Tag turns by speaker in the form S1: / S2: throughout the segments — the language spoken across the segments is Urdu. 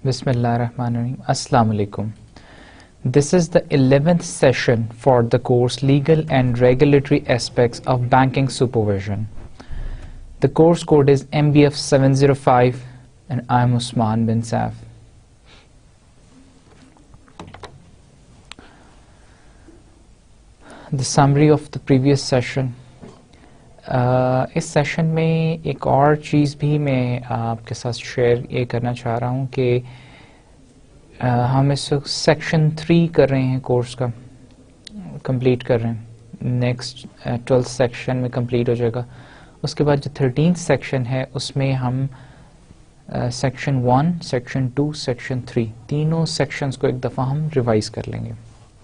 S1: Bismillahirrahmanirrahim. Assalamu alaikum. This is the 11th session for the course Legal and Regulatory Aspects of Banking Supervision. The course code is MBF 705 and I'm Usman bin Saif. The summary of the previous session. اس سیشن میں ایک اور چیز بھی میں آپ کے ساتھ شیئر یہ کرنا چاہ رہا ہوں کہ ہم اس وقت سیکشن 3 کر رہے ہیں کورس کا کمپلیٹ کر رہے ہیں نیکسٹ 12 سیکشن میں کمپلیٹ ہو جائے گا. اس کے بعد جو 13 سیکشن ہے اس میں ہم سیکشن 1 سیکشن 2 سیکشن 3 تینوں سیکشنز کو ایک دفعہ ہم ریوائز کر لیں گے.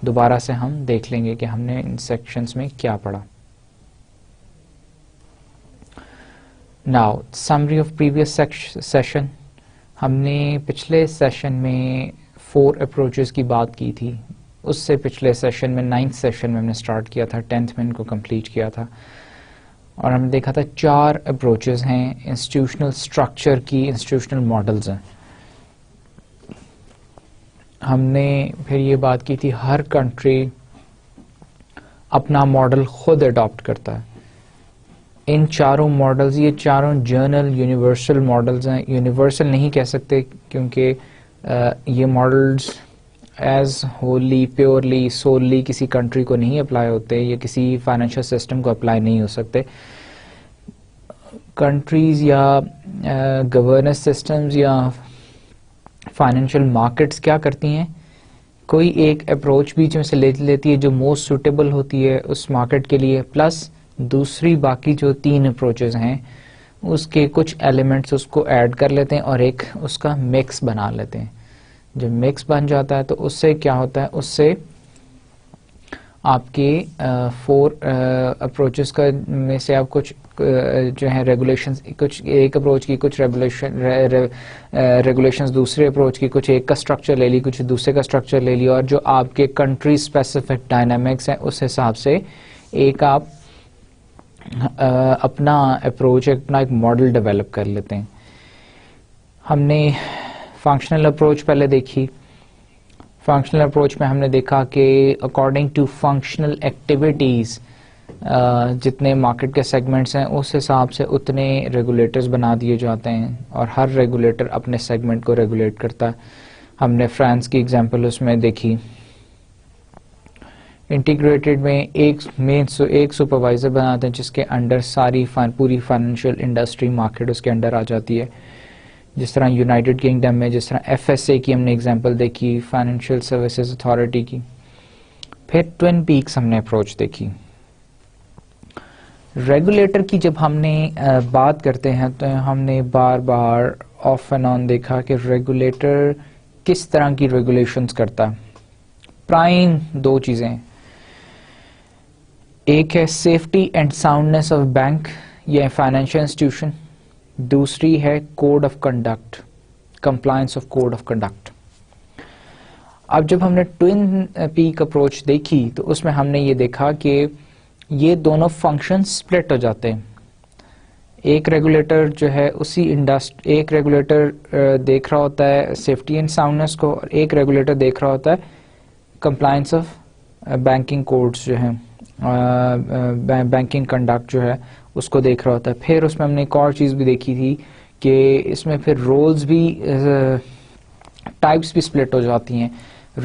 S1: دوبارہ سے ہم دیکھ لیں گے کہ ہم نے ان سیکشنز میں کیا پڑھا. Now, summary of previous session. ہم نے پچھلے سیشن میں 4 اپروچز کی بات کی تھی. اس سے پچھلے سیشن میں 9th سیشن میں ہم نے سٹارٹ کیا تھا, 10th میں ان کو کمپلیٹ کیا تھا, اور ہم نے دیکھا تھا 4 اپروچز ہیں انسٹیٹیوشنل اسٹرکچر کی, انسٹیٹیوشنل ماڈلز ہیں. ہم نے پھر یہ بات کی تھی ہر کنٹری اپنا ماڈل خود اڈاپٹ کرتا ہے. ان چاروں ماڈلز, یہ چاروں جرنل یونیورسل ماڈلز ہیں. یونیورسل نہیں کہہ سکتے کیونکہ یہ ماڈلز ایز ہوللی پیورلی سوللی کسی کنٹری کو نہیں اپلائی ہوتے یا کسی فائنینشیل سسٹم کو اپلائی نہیں ہو سکتے. کنٹریز یا گورننس سسٹمز یا فائنینشیل مارکیٹس کیا کرتی ہیں, کوئی ایک اپروچ بیچ میں سے لے لیتی ہے جو موسٹ سوٹیبل ہوتی ہے اس مارکیٹ کے لیے, پلس دوسری باقی جو 3 اپروچز ہیں اس کے کچھ ایلیمنٹس اس کو ایڈ کر لیتے ہیں اور ایک اس کا مکس بنا لیتے ہیں. جب مکس بن جاتا ہے تو اس سے کیا ہوتا ہے, اس سے آپ کے 4 اپروچز کا میں سے آپ کچھ جو ہیں ریگولیشنز, کچھ ایک اپروچ کی کچھ ریگولیشنز دوسرے اپروچ کی, کچھ ایک کا اسٹرکچر لے لی, کچھ دوسرے کا اسٹرکچر لے لی, اور جو آپ کے کنٹری اسپیسیفک ڈائنامکس ہیں اس حساب سے ایک آپ اپنا اپروچ, اپنا ایک ماڈل ڈیولپ کر لیتے ہیں. ہم نے فنکشنل اپروچ پہلے دیکھی. فنکشنل اپروچ میں ہم نے دیکھا کہ اکارڈنگ ٹو فنکشنل ایکٹیویٹیز جتنے مارکیٹ کے سیگمنٹس ہیں اس حساب سے اتنے ریگولیٹرز بنا دیے جاتے ہیں اور ہر ریگولیٹر اپنے سیگمنٹ کو ریگولیٹ کرتا ہے. ہم نے فرانس کی ایگزامپل اس میں دیکھی. انٹیگریٹڈ میں ایک سپروائزر بناتے ہیں جس کے انڈر ساری پوری فائنینشیل انڈسٹری مارکیٹ اس کے انڈر آ جاتی ہے. جس طرح یونائٹڈ کنگڈم میں جس طرح FSA کی ہم نے ایگزامپل دیکھی, فائنینشیل سروسز اتھارٹی کی. پھر ٹوین پیکس ہم نے اپروچ دیکھی. ریگولیٹر کی جب ہم نے بات کرتے ہیں تو ہم نے بار بار آف اینڈ آن دیکھا کہ ریگولیٹر کس طرح کی ریگولیشنز کرتا ہے. پرائم 2 چیزیں, ایک ہے safety and soundness of bank یا فائنینشیل انسٹیٹیوشن, دوسری ہے code of conduct, compliance of code of conduct. اب جب ہم نے ٹوین پیک اپروچ دیکھی تو اس میں ہم نے یہ دیکھا کہ یہ دونوں فنکشن سپلٹ ہو جاتے ہیں. ایک ریگولیٹر جو ہے ایک ریگولیٹر دیکھ رہا ہوتا ہے سیفٹی اینڈ ساؤنڈنیس کو, اور ایک ریگولیٹر دیکھ رہا ہوتا ہے کمپلائنس آف بینکنگ کوڈز جو ہیں, بینکنگ کنڈکٹ جو ہے اس کو دیکھ رہا ہوتا ہے. پھر اس میں ہم نے ایک اور چیز بھی دیکھی تھی کہ اس میں پھر رولز بھی ٹائپس بھی سپلٹ ہو جاتی ہیں.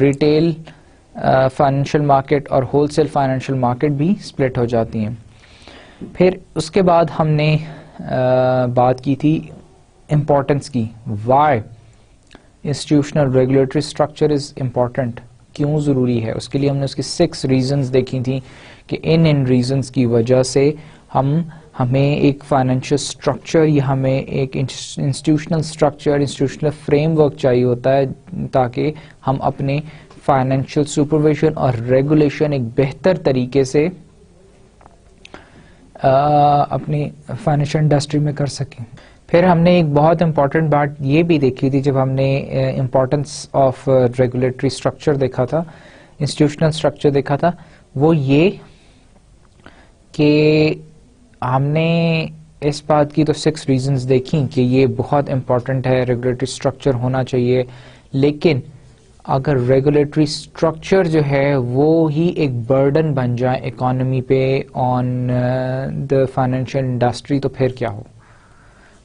S1: ریٹیل فائنینشیل مارکیٹ اور ہول سیل فائنینشیل مارکیٹ بھی سپلٹ ہو جاتی ہیں. پھر اس کے بعد ہم نے بات کی تھی امپورٹنس کی, why institutional regulatory structure is important, کیوں ضروری ہے. اس کے لیے ہم نے اس کی 6 ریزنز دیکھی تھیں کہ ان ریزنز کی وجہ سے ہمیں ایک فائنینشیل اسٹرکچر یا ہمیں ایک institutional structure, institutional frame work چاہیے ہوتا ہے تاکہ ہم اپنے فائنینشیل سپرویژن اور ریگولیشن ایک بہتر طریقے سے اپنی فائنینشیل انڈسٹری میں کر سکیں. پھر ہم نے ایک بہت امپورٹنٹ بات یہ بھی دیکھی تھی جب ہم نے امپورٹنس آف ریگولیٹری اسٹرکچر دیکھا تھا, انسٹیٹیوشنل اسٹرکچر دیکھا تھا, وہ یہ کہ ہم نے اس بات کی تو 6 ریزنز دیکھیں کہ یہ بہت امپورٹنٹ ہے, ریگولیٹری اسٹرکچر ہونا چاہیے, لیکن اگر ریگولیٹری اسٹرکچر جو ہے وہ ہی ایک برڈن بن جائے اکانومی پہ, آن دا فائنینشیل انڈسٹری, تو پھر کیا ہو.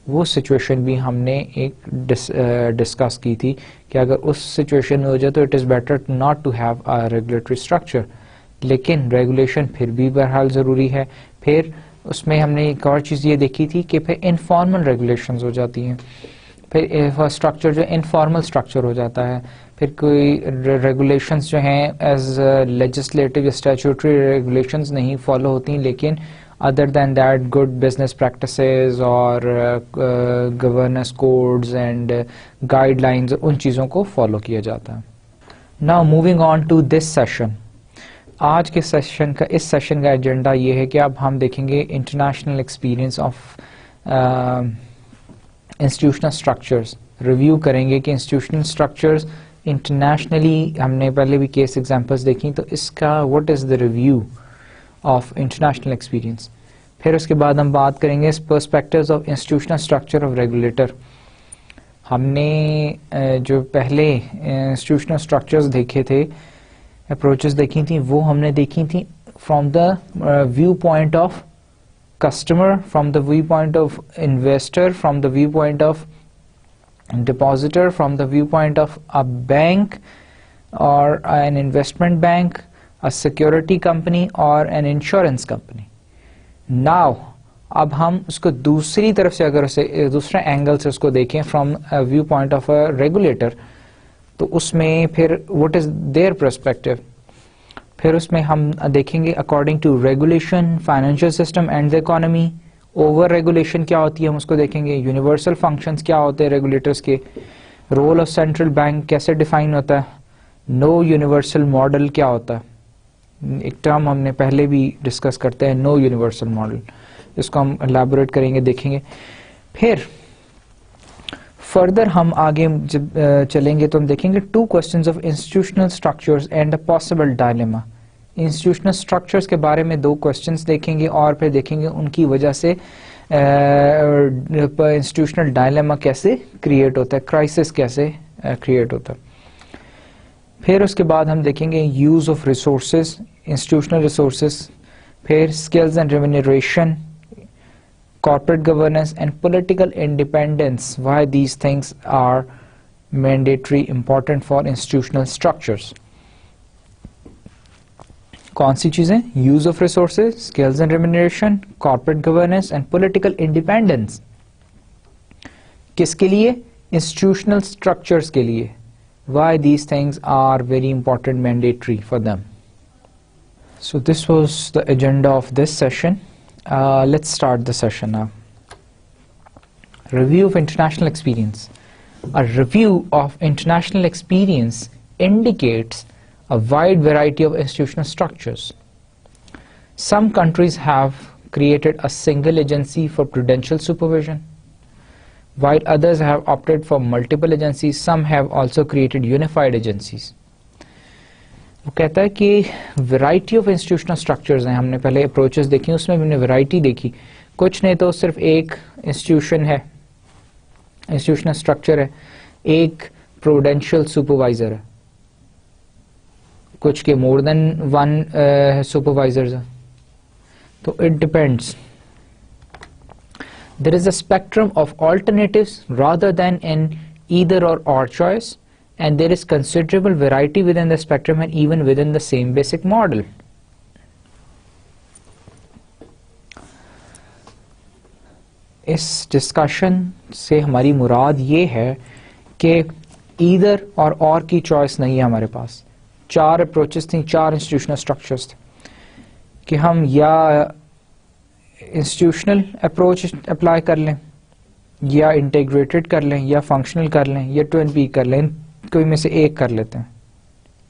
S1: وہ سچویشن بھی ہم نے ایک ڈسکس کی تھی کہ اگر اس سچویشن میں ہو جائے تو it is better not to have a regulatory structure, لیکن ریگولیشن پھر بھی بہرحال ضروری ہے. پھر اس میں ہم نے ایک اور چیز یہ دیکھی تھی کہ پھر انفارمل ریگولیشنز ہو جاتی ہیں, پھر اسٹرکچر جو انفارمل اسٹرکچر ہو جاتا ہے, پھر کوئی ریگولیشنز جو ہیں ایز لیجسلیٹو یا اسٹیچوٹری ریگولیشنز نہیں فالو ہوتی, لیکن other than that good business practices اور governance codes and guidelines, ان چیزوں کو فالو کیا جاتا ہے. Now moving on to this session. آج کے سیشن کا ایجنڈا یہ ہے کہ اب ہم دیکھیں گے international experience of institutional structures, review کریں گے کہ انسٹیٹیوشنل اسٹرکچرز انٹرنیشنلی, ہم نے پہلے بھی کیس ایگزامپلس دیکھیں, تو اس کا what is the review of international experience. پھر اس کے بعد ہم بات کریں گے perspectives of institutional structure of regulator. ہم نے جو پہلے انسٹیٹیوشنل اسٹرکچرز دیکھے تھے, اپروچز دیکھی تھیں, وہ ہم نے دیکھی تھیں from the view point of customer, from the viewpoint of investor, from the viewpoint of depositor, from the viewpoint of a bank or an investment bank, a security company or an insurance company. Now اب ہم اس کو دوسری طرف سے اگر اسے دوسرے اینگل سے اس کو دیکھیں from view point of a regulator, تو اس میں پھر what is their perspective. پھر اس میں ہم دیکھیں گے according to regulation, financial system and the economy. Over regulation کیا ہوتی ہے ہم اس کو دیکھیں گے. یونیورسل فنکشنز کیا ہوتے ہیں ریگولیٹرز کے. رول آف سینٹرل بینک کیسے ڈیفائن ہوتا ہے. نو یونیورسل ماڈل کیا ہوتا ہے, ایک ٹرم ہم نے پہلے بھی ڈسکس کرتے ہیں, نو یونیورسل ماڈل, اس کو ہم الیبوریٹ کریں گے, دیکھیں گے. پھر فردر ہم آگے جب چلیں گے تو ہم دیکھیں گے 2 questions of institutional structures and a possible dilemma. Institutional structures کے بارے میں 2 questions دیکھیں گے, اور پھر دیکھیں گے ان کی وجہ سے انسٹیٹیوشنل ڈائلیما کیسے کریٹ ہوتا ہے, کرائسس کیسے کریٹ ہوتا ہے. پھر اس کے بعد ہم دیکھیں گے use of resources, institutional resources. پھر skills and remuneration, corporate governance and political independence, why these things are mandatory, important for institutional structures. کون سی چیزیں؟ Use of resources, skills and remuneration, corporate governance and political independence. کس کے لیے؟ انسٹیٹیوشنل اسٹرکچرز کے لیے. why these things are very important, mandatory for them. So this was the agenda of this session. Let's start the session now. Review of international experience. A review of international experience indicates a wide variety of institutional structures. Some countries have created a single agency for prudential supervision, while others have opted for multiple agencies. Some have also created unified agencies. وہ کہتا ہے کہ ویرائٹی آف انسٹیٹیوشنل اسٹرکچرز ہیں. ہم نے پہلے اپروچز دیکھی, اس میں بھی ہم نے ویرائٹی دیکھی. کچھ نے تو صرف ایک انسٹیٹیوشن ہے, انسٹیٹیوشنل اسٹرکچر ہے, ایک پروڈینشیل سپروائزر ہے, کچھ کے مور دین 1 سپروائزرز ہیں. تو it depends. There is a spectrum of alternatives rather than an either or choice. And there is considerable variety within the spectrum and even within the same basic model. اس ڈسکشن سے ہماری مراد یہ ہے کہ ایدر اور کی چوائس نہیں ہے ہمارے پاس. 4 اپروچز تھیں, 4 انسٹیٹیوشنل اسٹرکچرز تھے کہ ہم یا انسٹیٹیوشنل اپروچ اپلائی کر لیں, یا انٹیگریٹڈ کر لیں, یا فنکشنل کر لیں, یا 2NP کر لیں. کوئی میں سے ایک کر لیتے ہیں.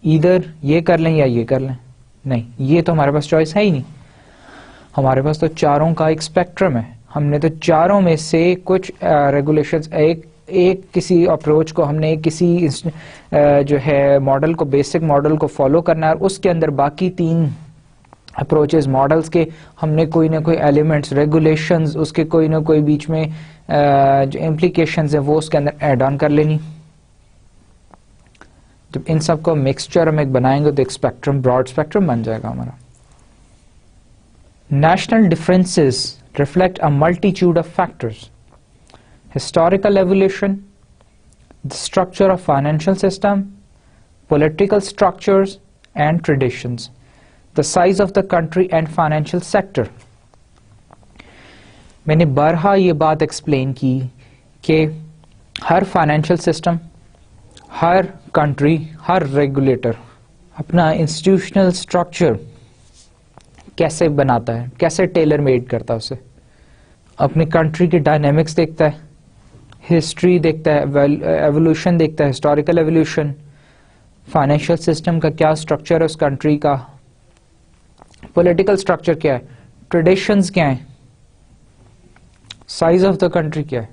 S1: ایدر یہ کر لیں یا یہ کر لیں. نہیں, یہ تو ہمارے پاس چوائس ہے ہی نہیں. ہمارے پاس تو چاروں کا ایک اسپیکٹرم ہے, ہم نے تو چاروں میں سے کچھ ریگولیشنز ایک کسی اپروچ کو ہم نے کسی جو ہے ماڈل کو, بیسک ماڈل کو فالو کرنا ہے, اور اس کے اندر باقی 3 اپروچز ماڈلز کے ہم نے کوئی نہ کوئی ایلیمنٹس, ریگولیشنز, اس کے کوئی نہ کوئی بیچ میں جو امپلیکیشنز ہیں وہ اس کے اندر ایڈ آن کر لینی. جب ان سب کو مکسچر ہم ایک بنائیں گے تو ایک اسپیکٹرم, براڈ اسپیکٹرم بن جائے گا ہمارا. National differences reflect a multitude of factors: historical evolution, the structure of financial system, political structures and traditions, the size of the country and financial sector. میں نے بارہا یہ بات ایکسپلین کی کہ ہر فائنینشیل سسٹم, ہر کنٹری, ہر ریگولیٹر اپنا انسٹیٹیوشنل اسٹرکچر کیسے بناتا ہے, کیسے ٹیلر میڈ کرتا ہے اسے. اپنی کنٹری کی ڈائنامکس دیکھتا ہے, ہسٹری دیکھتا ہے, ایوولوشن دیکھتا ہے, ہسٹوریکل ایوولوشن, فائنینشیل سسٹم کا کیا اسٹرکچر ہے اس کنٹری کا, پولیٹیکل اسٹرکچر کیا ہے, ٹریڈیشنز کیا ہیں, سائز آف دا کنٹری کیا ہے,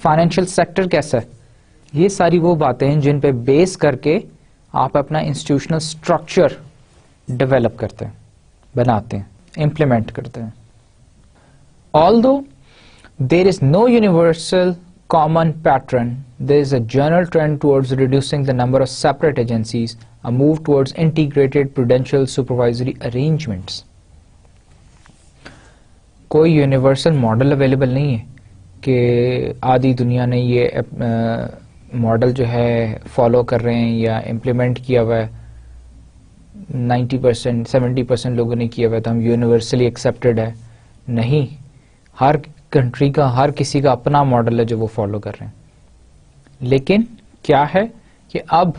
S1: فائنینشیل سیکٹر کیسا ہے. یہ ساری وہ باتیں ہیں جن پہ بیس کر کے آپ اپنا انسٹیٹیوشنل اسٹرکچر ڈیولپ کرتے ہیں, بناتے ہیں, امپلیمنٹ کرتے ہیں. Although there is no universal common pattern, there is a general trend towards reducing the number of separate agencies, a move towards integrated prudential supervisory arrangements. کوئی یونیورسل ماڈل اویلیبل نہیں ہے کہ آدھی دنیا نے یہ ماڈل جو ہے فالو کر رہے ہیں یا امپلیمنٹ کیا ہوا ہے, 90% 70% لوگوں نے کیا ہوا ہے تو ہم یونیورسلی ایکسیپٹڈ ہے. نہیں, ہر کنٹری کا, ہر کسی کا اپنا ماڈل ہے جو وہ فالو کر رہے ہیں. لیکن کیا ہے کہ اب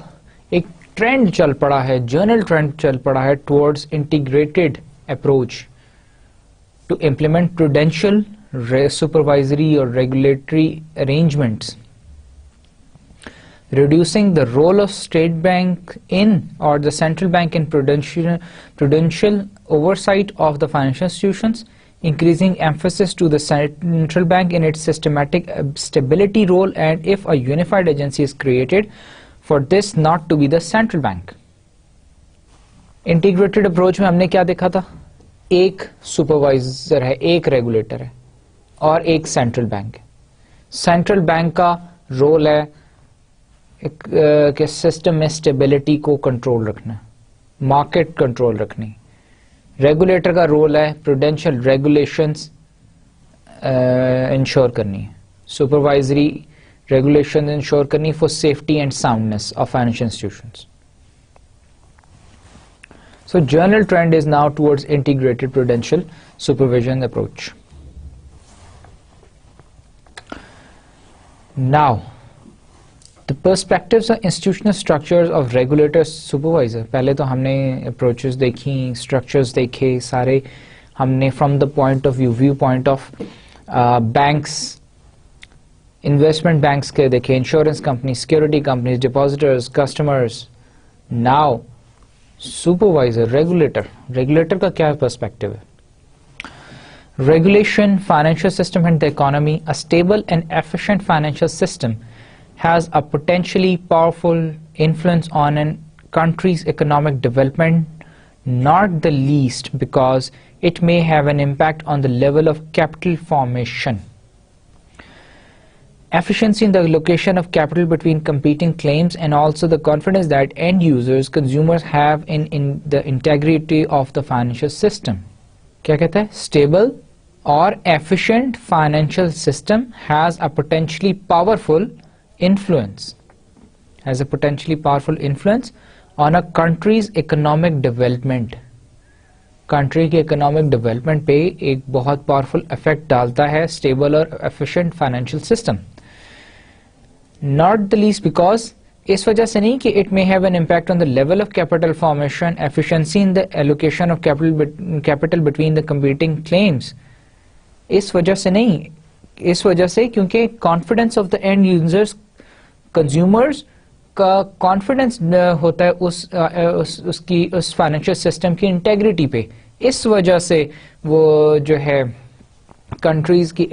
S1: ایک ٹرینڈ چل پڑا ہے, جنرل ٹرینڈ چل پڑا ہے towards integrated approach to implement prudential, supervisory اور regulatory arrangements, reducing the role of state bank in or the central bank in prudential oversight of the financial institutions, increasing emphasis to the central bank in its systematic stability role, and if a unified agency is created, for this not to be the central bank. Integrated approach میں ہم نے کیا دیکھا تھا, ایک سپروائزر ہے, ایک ریگولیٹر ہے اور ایک سینٹرل بینک ہے. سینٹرل بینک کا رول ہے کہ سسٹم میں اسٹیبلٹی کو کنٹرول رکھنا, مارکیٹ کنٹرول رکھنی. ریگولیٹر کا رول ہے پروڈینشیل ریگولیشنز انشور کرنی, سپروائزری ریگولیشن انشور کرنی for safety and soundness of financial institutions. So general trend is now towards integrated prudential supervision approach. Now, the perspectives of institutional structures of regulator supervisor. پہلے تو ہم نے approaches دیکھی, structures دیکھے سارے ہم نے from the point of view point of banks, investment banks کے دیکھے, insurance companies, security companies, depositors, customers. Now supervisor, regulator کا کیا پرسپیکٹو ہے. Regulation, financial system and the economy. A stable and efficient financial system has a potentially powerful influence on a country's economic development, not the least because it may have an impact on the level of capital formation, efficiency in the allocation of capital between competing claims, and also the confidence that end users, consumers have in the integrity of the financial system. کیا کہتا ہے, stable or efficient financial system has a potentially powerful influence on a country's economic development. Country کے اکنامک ڈیولپمنٹ پہ ایک بہت پاورفل افیکٹ ڈالتا ہے اسٹیبل اور efficient financial system. Not the least because, اس وجہ سے نہیں کہ it may have an impact on the level of capital formation, efficiency in the allocation of capital between the competing claims. اس وجہ سے نہیں, اس وجہ سے کیونکہ confidence of the end users, consumers کا کانفیڈینس ہوتا ہے اس فائنینشیل سسٹم کی انٹیگریٹی پہ اس وجہ سے وہ جو ہے کنٹری کی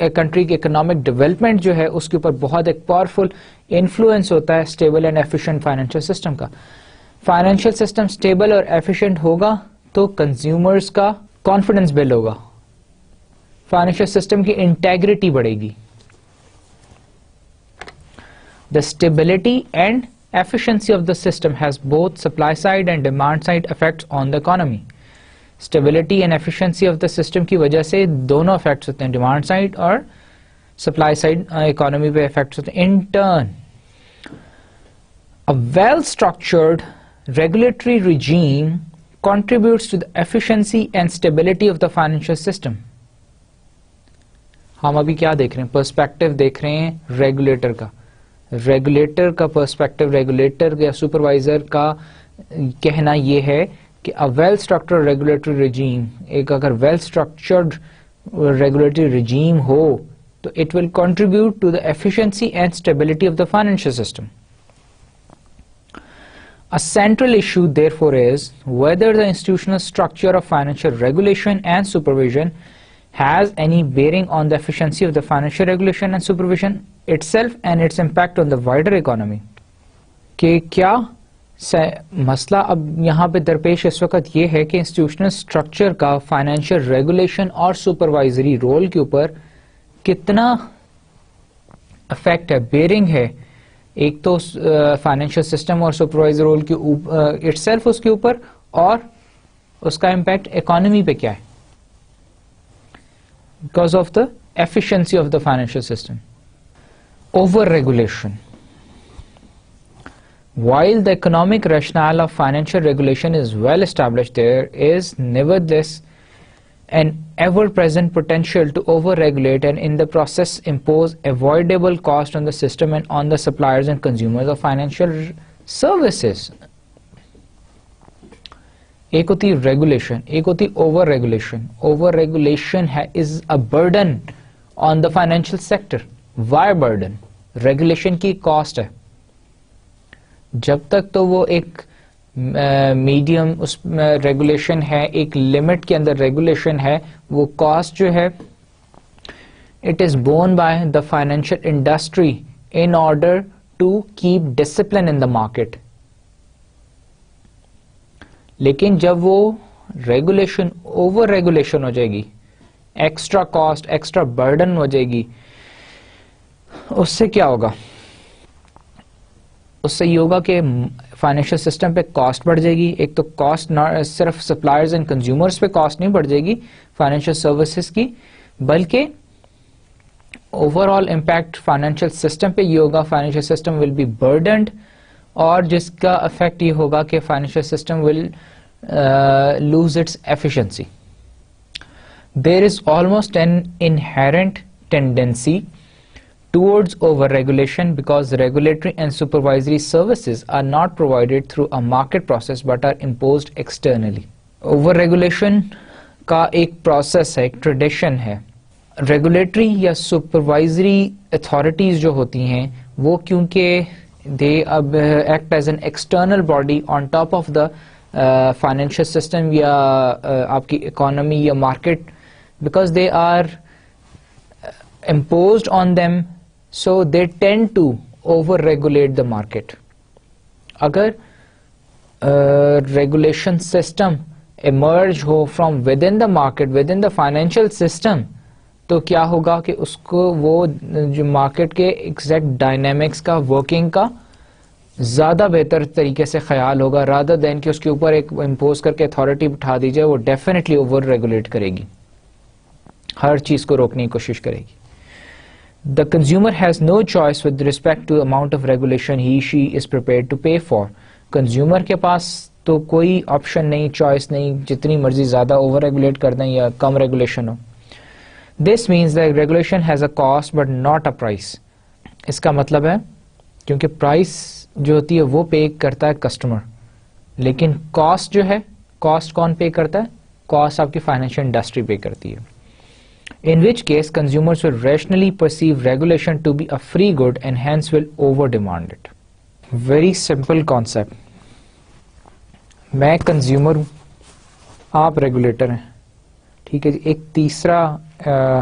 S1: اکنامک ڈیولپمنٹ جو ہے اس کے اوپر بہت ایک پاورفل انفلوئنس ہوتا ہے stable and efficient financial system کا. فائنینشیل سسٹم اسٹیبل اور ایفیشینٹ ہوگا تو کنزیومرز کا کانفیڈنس بلڈ ہوگا, فائنینشیل سسٹم کی انٹیگریٹی بڑھے گی. The stability and efficiency of the system has both supply side and demand side effects on the economy. Stability and efficiency of the system کی وجہ سے دونوں effects ہوتے ہیں, demand side اور supply side economy پہ effects ہوتے ہیں. In turn, a well-structured regulatory regime contributes to the efficiency and stability of the financial system. ہم ابھی کیا دیکھ رہے ہیں؟ پرسپیکٹو دیکھ رہے ہیں ریگولیٹر کا. ریگولیٹر کا پرسپیکٹو, ریگولیٹر یا سپروائزر کا کہنا یہ ہے کہ a well structured regulatory regime, ایک اگر well structured regulatory regime ہو تو it will contribute to the efficiency and stability of the financial system. A central issue therefore is whether the institutional structure of financial regulation and supervision has any bearing on the efficiency of the financial regulation and supervision itself and its impact on the wider economy. کہ کیا مسئلہ اب یہاں پہ درپیش اس وقت یہ ہے کہ انسٹیٹیوشنل اسٹرکچر کا فائنینشیل ریگولیشن اور سپروائزری رول کے اوپر کتنا افیکٹ ہے, بیئرنگ ہے, ایک تو فائنینشیل سسٹم اور سپروائزر رول کے اٹ سیلف اس کے اوپر, اور اس کا امپیکٹ اکانومی پہ کیا ہے because of the efficiency of the financial system. Over-regulation. While the economic rationale of financial regulation is well established, there is nevertheless an ever-present potential to over-regulate and in the process impose avoidable cost on the system and on the suppliers and consumers of financial services. ایک ہوتی ریگولیشن, ایک ہوتی over regulation. Over regulation is a burden on the financial sector. Why burden? Regulation کی کاسٹ ہے. جب تک تو وہ ایک میڈیم اس ریگولیشن ہے, ایک لمٹ کے اندر ریگولیشن ہے, وہ کاسٹ جو ہے it is borne by the financial industry in order to keep discipline in the market. لیکن جب وہ ریگولیشن اوور ریگولیشن ہو جائے گی, ایکسٹرا کاسٹ, ایکسٹرا برڈن ہو جائے گی, اس سے کیا ہوگا؟ اس سے یہ ہوگا کہ فائنینشیل سسٹم پہ کاسٹ بڑھ جائے گی. ایک تو کاسٹ صرف سپلائرز اینڈ کنزیومرز پہ کاسٹ نہیں بڑھ جائے گی فائنینشیل سروسز کی, بلکہ overall impact financial system پہ یہ ہوگا. Financial system will be burdened, اور جس کا افیکٹ یہ ہوگا کہ financial system will lose its efficiency. There is almost an inherent tendency towards over-regulation because regulatory and supervisory services are not provided through a market process but are imposed externally. Over-regulation کا ایک پروسیس ہے, ایک ٹریڈیشن ہے. ریگولیٹری یا سپروائزری اتھارٹیز جو ہوتی ہیں وہ کیونکہ they act as an external body on top of the financial system یا آپ کی economy یا market, because they are imposed on them, so they tend to over-regulate the market. اگر regulation system emerge who from within the market, within the financial system, تو کیا ہوگا کہ اس کو وہ جو مارکیٹ کے ایگزیکٹ ڈائنامکس کا, ورکنگ کا زیادہ بہتر طریقے سے خیال ہوگا, رادر دین کہ اس کے اوپر ایک امپوز کر کے اتھارٹی بٹھا دی جائے. وہ ڈیفینیٹلی اوور ریگولیٹ کرے گی, ہر چیز کو روکنے کی کوشش کرے گی. The consumer has no choice with respect to the amount of regulation he/she is prepared to pay for. Consumer کے پاس تو کوئی آپشن نہیں, چوائس نہیں, جتنی مرضی زیادہ اوور ریگولیٹ کر دیں یا کم ریگولیشن ہو. This means that regulation has a cost but not a price. اس کا مطلب ہے کیونکہ پرائس جو ہوتی ہے وہ پے کرتا ہے کسٹمر, لیکن کاسٹ جو ہے, کاسٹ کون پے کرتا ہے؟ کاسٹ آپ کی فائنینشیل انڈسٹری پے کرتی ہے. In which case consumers will rationally perceive regulation to be a free good and hence will over demand it. Very simple concept. میں کنزیومر ہوں, آپ ریگولیٹر ہیں. ٹھیک ہے جی. ایک تیسرا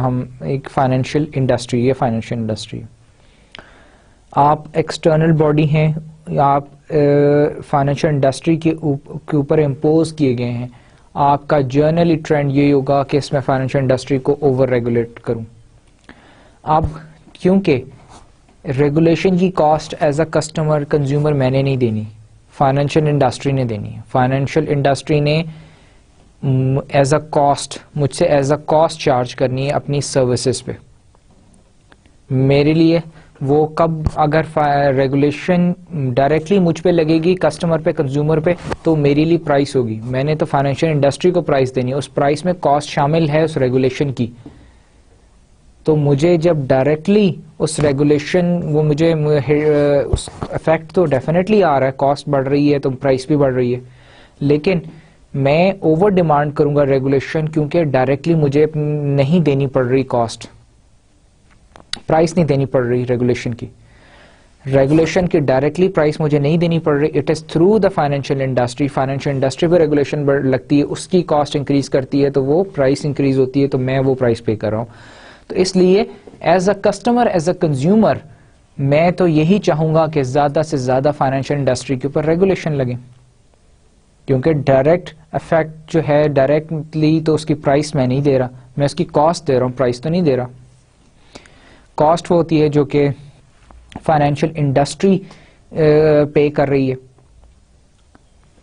S1: ہم ایک فائنینشیل انڈسٹری ہے. فائنینشیل انڈسٹری آپ ایکسٹرنل باڈی ہیں, آپ فائنینشیل انڈسٹری کے اوپر امپوز کیے گئے ہیں. آپ کا جرنلی ٹرینڈ یہی ہوگا کہ اس میں فائنینشیل انڈسٹری کو اوور ریگولیٹ کروں. اب کیونکہ ریگولیشن کی cost as a customer consumer میں نے نہیں دینی, فائنینشیل انڈسٹری نے دینی ہے. فائنینشیل انڈسٹری نے ایز اے کاسٹ مجھ سے ایز اے کاسٹ چارج کرنی ہے اپنی سروسز پہ. میرے لیے وہ کب اگر ریگولیشن ڈائریکٹلی مجھ پہ لگے گی کسٹمر پہ کنزیومر پہ تو میرے لیے پرائس ہوگی. میں نے تو فائنینشیل انڈسٹری کو پرائس دینی ہے, اس پرائس میں کاسٹ شامل ہے اس ریگولیشن کی. تو مجھے جب ڈائریکٹلی اس ریگولیشن وہ مجھے اس افیکٹ تو ڈیفینیٹلی آ رہا ہے, کاسٹ بڑھ رہی ہے تو پرائس بھی بڑھ رہی ہے, لیکن میں اوور ڈیمانڈ کروں گا ریگولیشن کیونکہ ڈائریکٹلی مجھے نہیں دینی پڑ رہی کاسٹ, پرائس نہیں دینی پڑ رہی ریگولیشن کی. ریگولیشن کی ڈائریکٹلی پرائس مجھے نہیں دینی پڑ رہی, it is through the financial industry. Financial industry پہ ریگولیشن لگتی ہے, اس کی کاسٹ انکریز کرتی ہے تو وہ پرائس انکریز ہوتی ہے, تو میں وہ پرائس پے کر رہا ہوں. تو اس لیے as a customer as a consumer میں تو یہی چاہوں گا کہ زیادہ سے زیادہ فائنینشیل انڈسٹری کے اوپر ریگولیشن لگے, کیونکہ ڈائریکٹ افیکٹ جو ہے ڈائریکٹلی تو اس کی پرائس میں نہیں دے رہا, میں اس کی کاسٹ دے رہا ہوں, پرائس تو نہیں دے رہا. کاسٹ وہ ہوتی ہے جو کہ فائنینشیل انڈسٹری پے کر رہی ہے.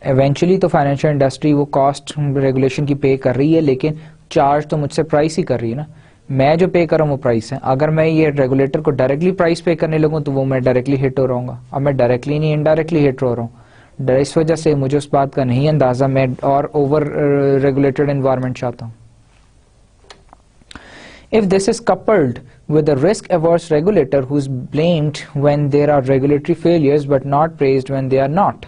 S1: ایونچولی تو فائنینشیل انڈسٹری وہ کاسٹ ریگولیشن کی پے کر رہی ہے, لیکن چارج تو مجھ سے پرائس ہی کر رہی ہے نا. میں جو پے کر رہا ہوں وہ پرائس ہے. اگر میں یہ ریگولیٹر کو ڈائریکٹلی پرائس پے کرنے لگوں تو وہ میں ڈائریکٹلی ہٹ ہو رہا ہوں. اب میں ڈائریکٹلی نہیں انڈائریکٹلی ہٹ ہو رہا ہوں. اس وجہ سے مجھے اس بات کا نہیں اندازہ, میں اور اوور ریگولیٹڈ انوائرمنٹ چاہتا ہوں. If this is coupled with a risk-averse regulator who is blamed when there are regulatory failures but not praised when they are not,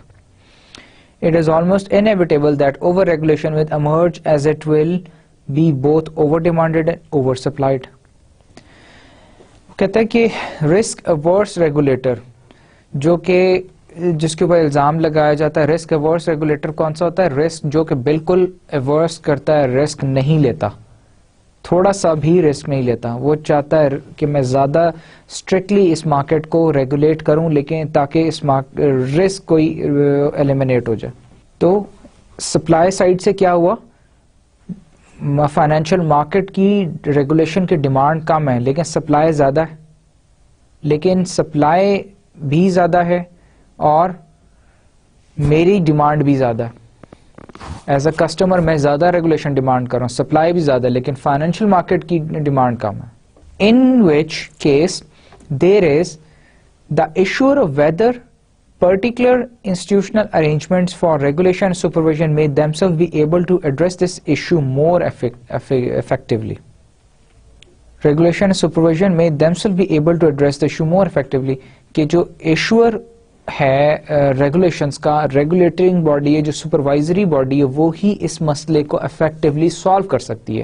S1: it is almost inevitable that over-regulation will emerge as it will be both over-demanded and over-supplied. کہتا ہے کہ رسک ایورس ریگولیٹر جو کہ جس کے اوپر الزام لگایا جاتا ہے, رسک ایورس ریگولیٹر کون سا ہوتا ہے؟ رسک جو کہ بالکل ایورس کرتا ہے, رسک نہیں لیتا, تھوڑا سا بھی رسک نہیں لیتا. وہ چاہتا ہے کہ میں زیادہ اسٹرکٹلی اس مارکیٹ کو ریگولیٹ کروں لیکن تاکہ اس رسک کوئی ایلیمینیٹ ہو جائے. تو سپلائی سائڈ سے کیا ہوا, فائنینشیل مارکیٹ کی ریگولیشن کی ڈیمانڈ کم ہے لیکن سپلائی زیادہ ہے, لیکن سپلائی بھی زیادہ ہے اور میری ڈیمانڈ بھی زیادہ ہے. ایز اے کسٹمر میں زیادہ ریگولیشن ڈیمانڈ کر رہا ہوں, سپلائی بھی زیادہ, لیکن فائنینشیل مارکیٹ کی ڈیمانڈ کم ہے. In which case there is the issue of whether particular institutional arrangements for regulation and supervision may themselves be able to address this issue more effectively. Regulation and supervision may themselves be able to address the issue more effectively. کہ جو issuer ہے ریگولیشنس کا, ریگولیٹنگ باڈی ہے, جو سپروائزری باڈی ہے, وہ ہی اس مسئلے کو افیکٹولی سالو کر سکتی ہے,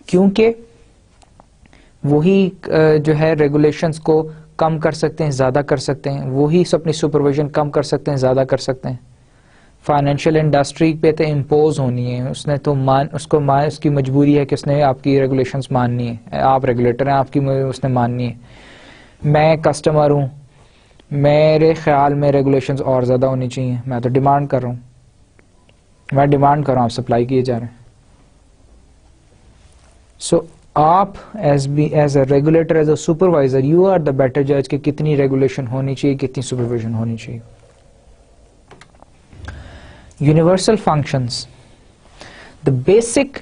S1: کیونکہ وہی جو ہے ریگولیشنس کو کم کر سکتے ہیں, زیادہ کر سکتے ہیں, وہی اپنی سپرویژن کم کر سکتے ہیں, زیادہ کر سکتے ہیں. فائنینشیل انڈسٹری پہ تو امپوز ہونی ہے, اس نے تو اس کی مجبوری ہے کہ اس نے آپ کی ریگولیشنس ماننی ہے, آپ ریگولیٹر ہیں, آپ کی اس نے ماننی ہے. میں کسٹمر ہوں, میرے خیال میں ریگولیشنز اور زیادہ ہونی چاہیے, میں تو ڈیمانڈ کر رہا ہوں, میں ڈیمانڈ کر رہا ہوں, آپ سپلائی کیے جا رہے ہیں. سو آپ as a regulator, as a supervisor, you are the better جج کہ کتنی ریگولیشن ہونی چاہیے, کتنی سپرویژن ہونی چاہیے. Universal functions, the basic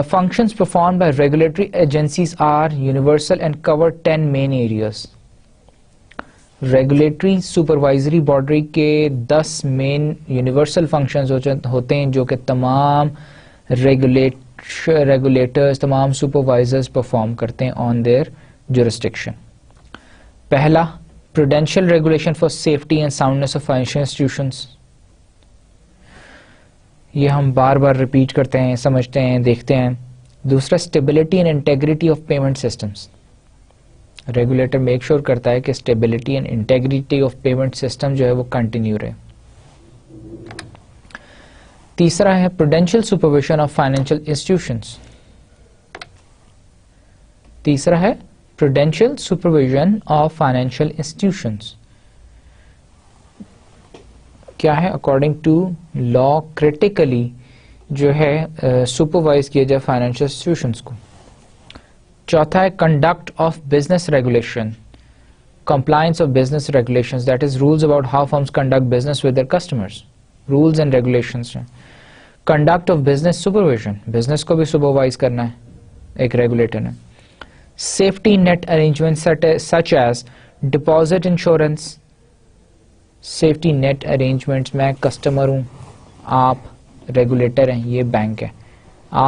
S1: functions performed by regulatory agencies are universal and cover 10 main areas. Regulatory supervisory body کے 10 مین یونیورسل فنکشنز ہوتے ہیں جو کہ تمام ریگولیٹرز, تمام سپروائزرز پرفارم کرتے ہیں آن دیئر جورسڈکشن. پہلا, prudential regulation for safety and soundness of financial institutions. یہ ہم بار بار ریپیٹ کرتے ہیں, سمجھتے ہیں, دیکھتے ہیں. دوسرا, stability and integrity of payment systems. Regulator make sure کرتا ہے کہ stability and integrity of payment system جو ہے وہ کنٹینیو رہے. تیسرا ہے prudential supervision of financial institutions. تیسرا ہے prudential supervision of financial institutions. کیا ہے؟ اکارڈنگ ٹو لا کریٹیکلی جو ہے سپروائز کیا جائے فائنینشیل انسٹیٹیوشنز کو. چوتھا ہے conduct of business regulation, compliance of business regulations, that is rules about how firms conduct business with their customers, rules and regulations. Conduct of business supervision, business کو بھی supervise کرنا ہے ایک regulator نے. Safety net arrangements such as deposit insurance. Safety net arrangements, میں کسٹمر ہوں, آپ ریگولیٹر ہیں, یہ بینک ہے,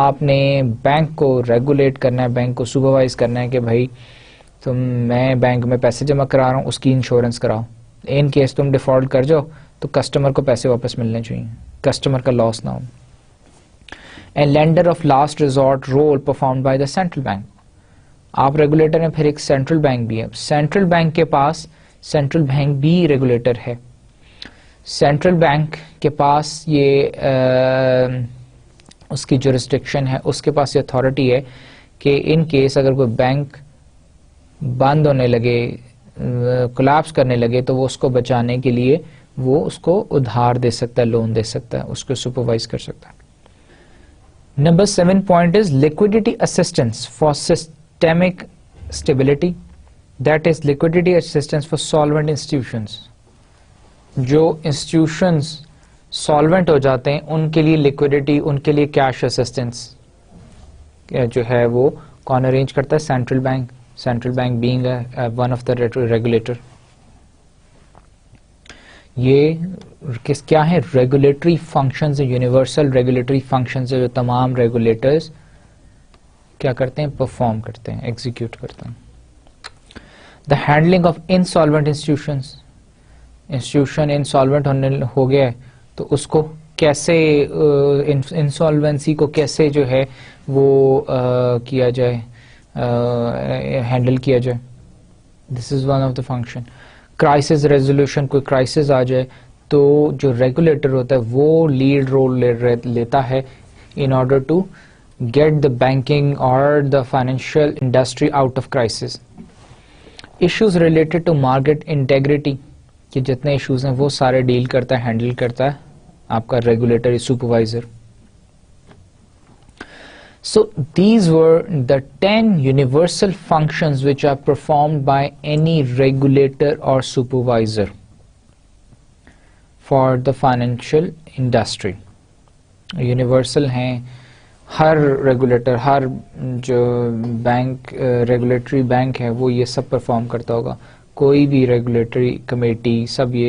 S1: آپ نے بینک کو ریگولیٹ کرنا ہے, بینک کو سپروائز کرنا ہے کہ بھائی میں بینک میں پیسے جمع کرا رہا ہوں, اس کی انشورنس کراؤ. ان کیس تم ڈیفالٹ کر جاؤ تو کسٹمر کو پیسے واپس ملنے چاہیے, کسٹمر کا لاس نہ ہو. And lender of last resort role performed by the central bank. آپ ریگولیٹر ہیں, پھر ایک سینٹرل بینک بھی ہے. سینٹرل بینک کے پاس, سینٹرل بینک بھی ریگولیٹر ہے. سینٹرل بینک کے پاس یہ اس کی جورسڈکشن ہے, اس کے پاس یہ اتھارٹی ہے کہ ان کیس اگر کوئی بینک بند ہونے لگے, کولیپس کرنے لگے, تو وہ اس کو بچانے کے لیے وہ اس کو ادھار دے سکتا ہے, لون دے سکتا ہے, اس کو سپروائز کر سکتا ہے. Number 7 point is liquidity assistance for systemic stability, that is liquidity assistance for solvent institutions. جو انسٹیٹیوشنز سالوینٹ ہو جاتے ہیں ان کے لیے liquidity, ان کے لیے کیش اسسٹنس جو ہے وہ کون ارینج کرتا ہے؟ Central bank. Central Bank being one of the regulator. یہ کیا ہے؟ Regulatory functions, universal regulatory functions جو تمام ریگولیٹرز کیا کرتے ہیں؟ پرفارم کرتے ہیں, ایگزیکیوٹ کرتے ہیں. The handling of insolvent institutions. Institution insolvent ہو گیا ہے تو اس کو کیسے, انسالوینسی کو کیسے جو ہے وہ کیا جائے, ہینڈل کیا جائے. This is one of the function. Crisis resolution, کوئی کرائسس آ جائے تو جو ریگولیٹر ہوتا ہے وہ لیڈ رول لیتا ہے in order to get the banking اور the financial industry out of crisis. Issues related to market integrity, کہ جتنے ایشوز ہیں وہ سارے ڈیل کرتا ہے, ہینڈل کرتا ہے آپ کا regulatory supervisor. So these were the 10 universal functions which are performed by any regulator or supervisor for the financial industry. Universal ہیں, ہر ریگولیٹر, ہر جو بینک ریگولیٹری بینک ہے وہ یہ سب پرفارم کرتا ہوگا. کوئی بھی ریگولیٹری کمیٹی, سب یہ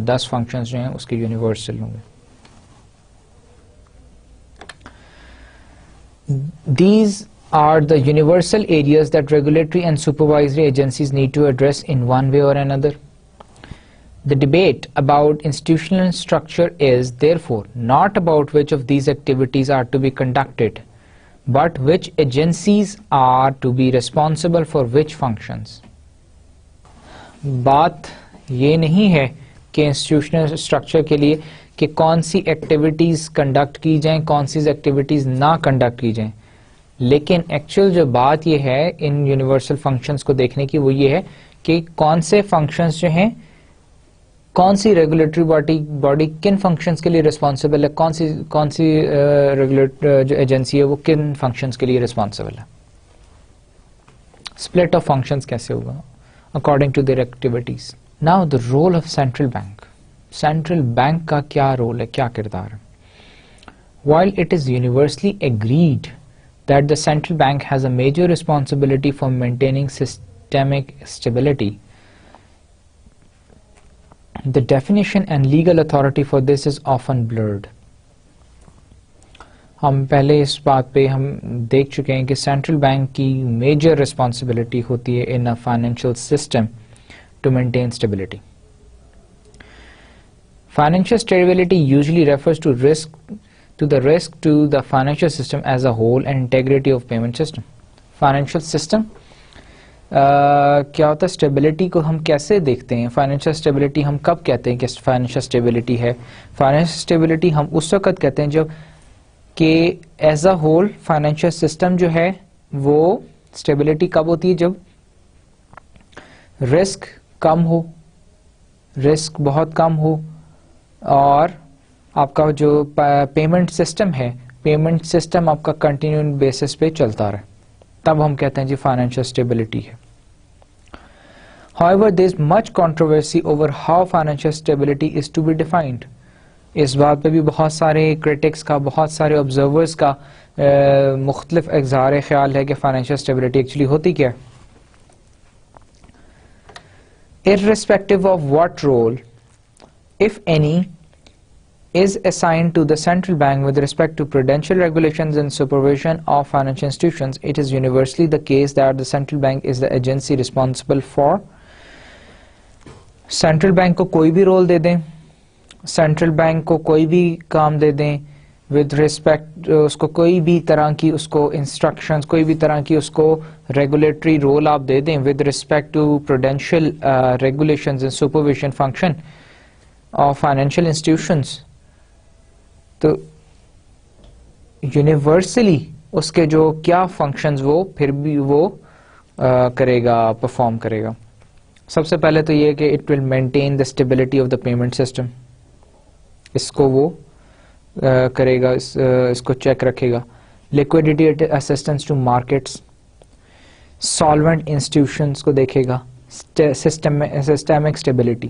S1: 10 فنکشنز جو ہیں اس کے یونیورسل ہوں گے. These are the universal areas that regulatory and supervisory agencies need to address in one way or another. The debate about institutional structure is therefore not about which of these activities are to be conducted, but which agencies are to be responsible for which functions. بات یہ نہیں ہے کہ انسٹیٹیوشنل اسٹرکچر کے لیے کہ کون سی ایکٹیویٹیز کنڈکٹ کی جائیں, کون سی ایکٹیویٹیز نہ کنڈکٹ کی جائیں, لیکن ایکچوئل جو بات یہ ہے ان یونیورسل فنکشنز کو دیکھنے کی وہ یہ ہے کہ کون سے فنکشنز جو ہیں, کون سی ریگولیٹری باڈی کن فنکشنز کے لیے رسپانسبل ہے, کون سی جو ایجنسی ہے وہ کن فنکشنز کے لیے رسپانسبل ہے. اسپلٹ آف فنکشنز کیسے ہوگا according to their activities. Now the role of central bank. Central bank کا کیا رول ہے, کیا کردار ہے؟ While it is universally agreed that the central bank has a major responsibility for maintaining systemic stability, the definition and legal authority for this is often blurred. ہم پہلے اس بات پہ ہم دیکھ چکے ہیں کہ سینٹرل بینک کی میجر رسپانسبلٹی ہوتی ہے in a financial system to maintain stability. Financial stability usually refers to the risk to the financial system as a whole and integrity of payment system. Financial system کیا ہوتا ہے اسٹیبلٹی کو ہم کیسے دیکھتے ہیں؟ فائنینشیل اسٹیبلٹی ہم کب کہتے ہیں کہ فائنینشیل اسٹیبلٹی ہے؟ فائنینشیل اسٹیبلٹی ہم اس وقت کہتے ہیں جب کہ as a whole financial system جو ہے وہ اسٹیبلٹی کب ہوتی ہے؟ جب رسک کم ہو، رسک بہت کم ہو، اور آپ کا جو پیمنٹ سسٹم ہے، پیمنٹ سسٹم آپ کا کنٹینیو بیسس پہ چلتا رہے، تب ہم کہتے ہیں جی فائنینشیل اسٹیبلٹی ہے. However, there is much controversy over how financial stability is to be defined. اس بات پہ بھی بہت سارے کرٹکس کا، بہت سارے آبزرورز کا مختلف اظہار خیال ہے کہ فائنینشیل اسٹیبلٹی ایکچولی ہوتی کیا ہے. Irrespective of what role, if any, is assigned to the central bank with respect to prudential regulations and supervision of financial institutions, it is universally the case that the central bank is the agency responsible for. Central bank کو کوئی بھی رول دے دیں، سینٹرل بینک کو کوئی بھی کام دے دیں ود ریسپیکٹ، اس کو کوئی بھی طرح کی اس کو انسٹرکشنز، کوئی بھی طرح کی اس کو ریگولیٹری رول آپ دے دیں with respect to prudential regulations and supervision function of financial institutions, تو یونیورسلی اس کے جو کیا فنکشنز وہ پھر بھی وہ کرے گا، پرفارم کرے گا. سب سے پہلے تو یہ کہ it will maintain the stability of the payment system, اس کو وہ کرے گا، اس کو چیک رکھے گا. Liquidity assistance to markets, solvent institutions کو دیکھے گا. سسٹمک اسٹیبلٹی،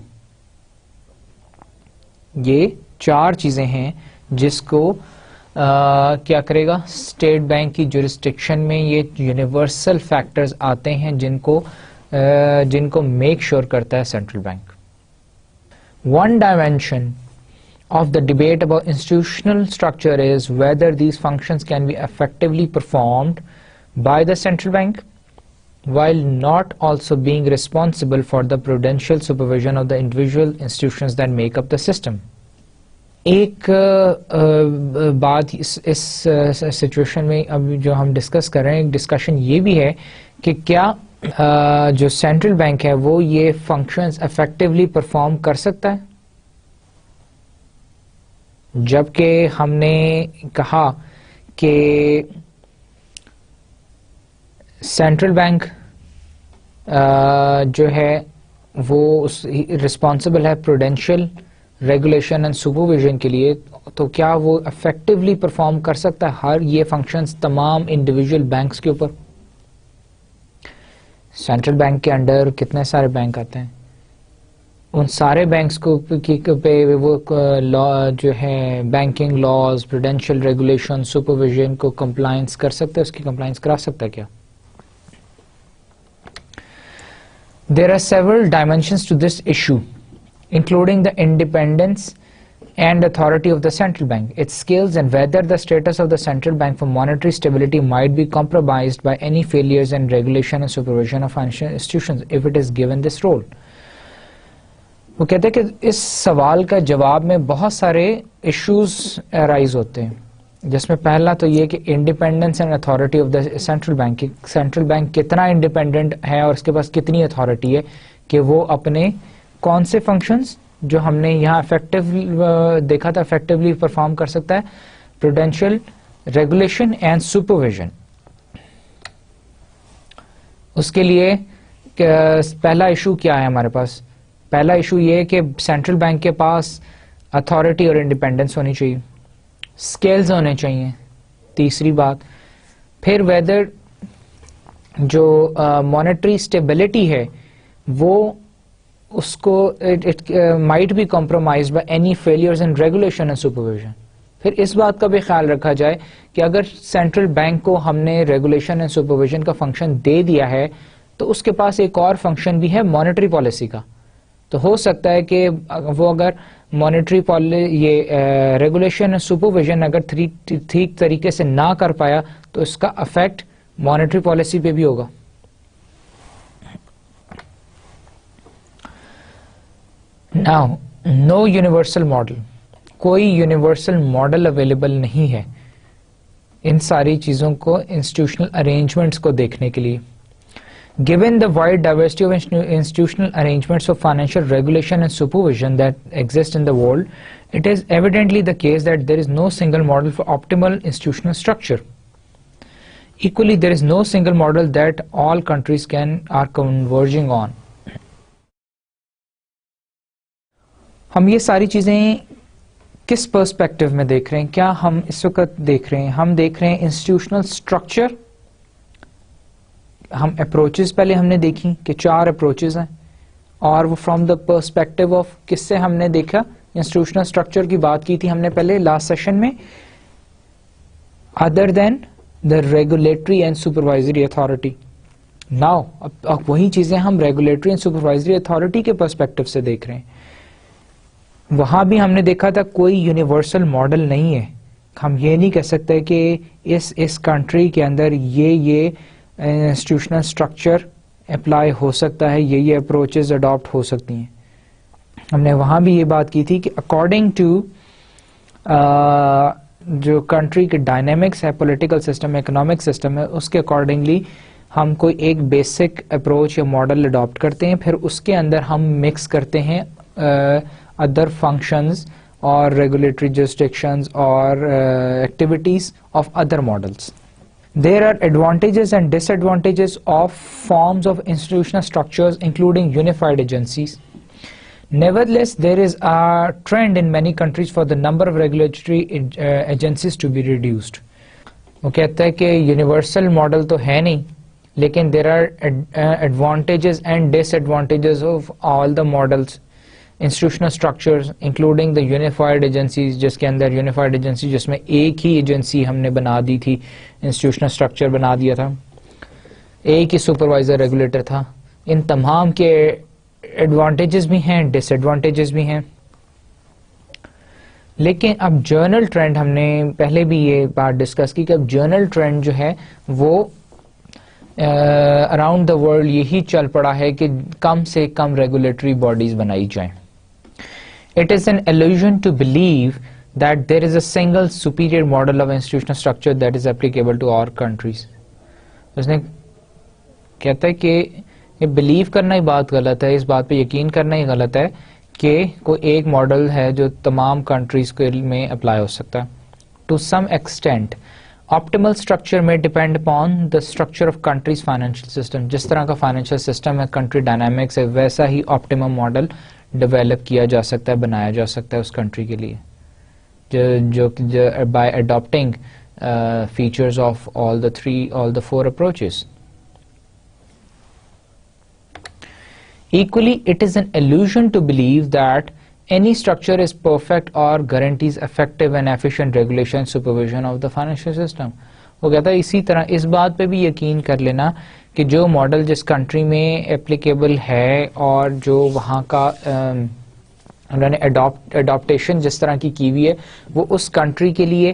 S1: یہ چار چیزیں ہیں جس کو کیا کرے گا، اسٹیٹ بینک کی جورسڈکشن میں یہ یونیورسل فیکٹرز آتے ہیں جن کو میک شور کرتا ہے central bank. One dimension of the debate about institutional structure is whether these functions can be effectively performed by the central bank while not also being responsible for the prudential supervision of the individual institutions that make up the system. ایک بات اس سچویشن میں اب جو ہم ڈسکس کر رہے ہیں، ڈسکشن یہ بھی ہے کہ کیا جو سینٹرل بینک ہے وہ یہ فنکشنز افیکٹولی پرفارم کر سکتا ہے. جبکہ ہم نے کہا کہ سینٹرل بینک جو ہے وہ رسپانسبل ہے پروڈینشیل ریگولیشن اینڈ سپرویژن کے لیے، تو کیا وہ افیکٹولی پرفارم کر سکتا ہے ہر یہ فنکشنز تمام انڈیویجول بینکس کے اوپر؟ سینٹرل بینک کے انڈر کتنے سارے بینک آتے ہیں، ان سارے بینکس کو پہ وہ جو ہے banking laws, prudential regulation, supervision کو کمپلائنس کر سکتا ہے، اس کی کمپلائنس کرا سکتا ہے کیا؟ There are several dimensions to this issue, including the independence and authority of the central bank, its skills, and whether the status of the central bank for monetary stability might be compromised by any failures in regulation and supervision of financial institutions if it is given this role. وہ کہتے ہیں کہ اس سوال کا جواب میں بہت سارے ایشوز ارائز ہوتے ہیں، جس میں پہلا تو یہ کہ independence and authority of the central bank, central bank کتنا انڈیپینڈنٹ ہے اور اس کے پاس کتنی اتھارٹی ہے کہ وہ اپنے کون سے فنکشنز جو ہم نے یہاں افیکٹو دیکھا تھا افیکٹولی پرفارم کر سکتا ہے، پروڈینشیل ریگولیشن اینڈ سپرویژن. اس کے لیے پہلا ایشو کیا ہے ہمارے پاس؟ پہلا ایشو یہ کہ سینٹرل بینک کے پاس اتھارٹی اور انڈیپینڈنس ہونی چاہیے، اسکیلز ہونے چاہیے. تیسری بات پھر ویدر جو مانیٹری اسٹیبلٹی ہے وہ اس کو might be compromised by any failures in regulation and supervision. پھر اس بات کا بھی خیال رکھا جائے کہ اگر سینٹرل بینک کو ہم نے ریگولیشن اینڈ سپرویژن کا فنکشن دے دیا ہے تو اس کے پاس ایک اور فنکشن بھی ہے مانیٹری پالیسی کا. تو ہو سکتا ہے کہ وہ اگر مانیٹری یہ ریگولیشن اینڈ سپرویژن اگر ٹھیک طریقے سے نہ کر پایا تو اس کا افیکٹ مانیٹری پالیسی پہ بھی ہوگا. Now, no universal model, کوئی یونیورسل ماڈل اویلیبل نہیں ہے ان ساری چیزوں کو انسٹیٹیوشنل ارینجمنٹس کو دیکھنے کے لیے. Given the wide diversity of institutional arrangements of financial regulation and supervision that exist in the world, it is evidently the case that there is no single model for optimal institutional structure. Equally, there is no single model that all countries are converging on. ہم یہ ساری چیزیں کس پرسپیکٹو میں دیکھ رہے ہیں؟ کیا ہم اس وقت دیکھ رہے ہیں؟ ہم دیکھ رہے ہیں انسٹیٹیوشنل اسٹرکچر. ہم اپروچز پہلے ہم نے دیکھی کہ 4 اپروچز ہیں، اور وہ فرام دا پرسپیکٹو آف کس سے ہم نے دیکھا؟ انسٹیٹیوشنل اسٹرکچر کی بات کی تھی ہم نے پہلے لاسٹ سیشن میں. Other than the regulatory and supervisory authority. Now اب وہی چیزیں ہم ریگولیٹری اینڈ سپروائزری اتھارٹی کے پرسپیکٹو سے دیکھ رہے ہیں. وہاں بھی ہم نے دیکھا تھا کوئی یونیورسل ماڈل نہیں ہے. ہم یہ نہیں کہہ سکتے کہ اس کنٹری کے اندر یہ انسٹیٹیوشنل اسٹرکچر اپلائی ہو سکتا ہے، یہ اپروچز اڈاپٹ ہو سکتی ہیں. ہم نے وہاں بھی یہ بات کی تھی کہ اکارڈنگ ٹو جو کنٹری کے ڈائنامکس ہے، پولیٹیکل سسٹم، اکنامک سسٹم ہے، اس کے اکارڈنگلی ہم کوئی ایک بیسک اپروچ یا ماڈل اڈاپٹ کرتے ہیں، پھر اس کے اندر ہم مکس کرتے ہیں ادر فنکشنز اور ریگولیٹری جورسڈکشنز اور activities of other models. There are advantages and disadvantages of forms of institutional structures including unified agencies. Nevertheless, there is a trend in many countries for the number of regulatory agencies to be reduced. وہ کہتا ہے کہ یونیورسل ماڈل تو ہے نہیں، لیکن there are advantages and disadvantages of all the models. Institutional structures including the unified agencies, جس کے اندر یونیفائڈ ایجنسی جس میں ایک ہی ایجنسی ہم نے بنا دی تھی، انسٹیٹیوشنل اسٹرکچر بنا دیا تھا، ایک ہی سپروائزر ریگولیٹر تھا. ان تمام کے ایڈوانٹیجز بھی ہیں، ڈس ایڈوانٹیجز بھی ہیں. لیکن اب جرنل ٹرینڈ، ہم نے پہلے بھی یہ بات ڈسکس کی کہ اب جرنل ٹرینڈ جو ہے وہ اراؤنڈ دا ورلڈ یہی چل پڑا ہے کہ کم سے کم ریگولیٹری باڈیز بنائی جائیں. It is an illusion to believe that there is a single superior model of institutional structure that is applicable to all countries. اس نے کہتا ہے کہ یہ بلیو کرنا ہی بات غلط ہے، اس بات پہ یقین کرنا ہی غلط ہے کہ کوئی ایک ماڈل ہے جو تمام کنٹریز میں اپلائی ہو سکتا ہے. To some extent, optimal structure may depend upon the structure of country's financial system. جس طرح کا فائنینشیل سسٹم ہے، کنٹری ڈائنامکس ہے، ویسا ہی آپٹیمم ماڈل ڈیولپ کیا جا سکتا ہے، بنایا جا سکتا ہے اس کنٹری کے لیے، جو by adapting features of all the 4 approaches. Equally, it is an illusion to believe that any structure is perfect or guarantees effective and efficient regulation and supervision of the financial system. وہ کہتا ہے اسی طرح اس بات پہ بھی یقین کر لینا کہ جو ماڈل جس کنٹری میں اپلیکیبل ہے اور جو وہاں کا انہوں نے اڈاپٹیشن جس طرح کی ہوئی ہے، وہ اس کنٹری کے لیے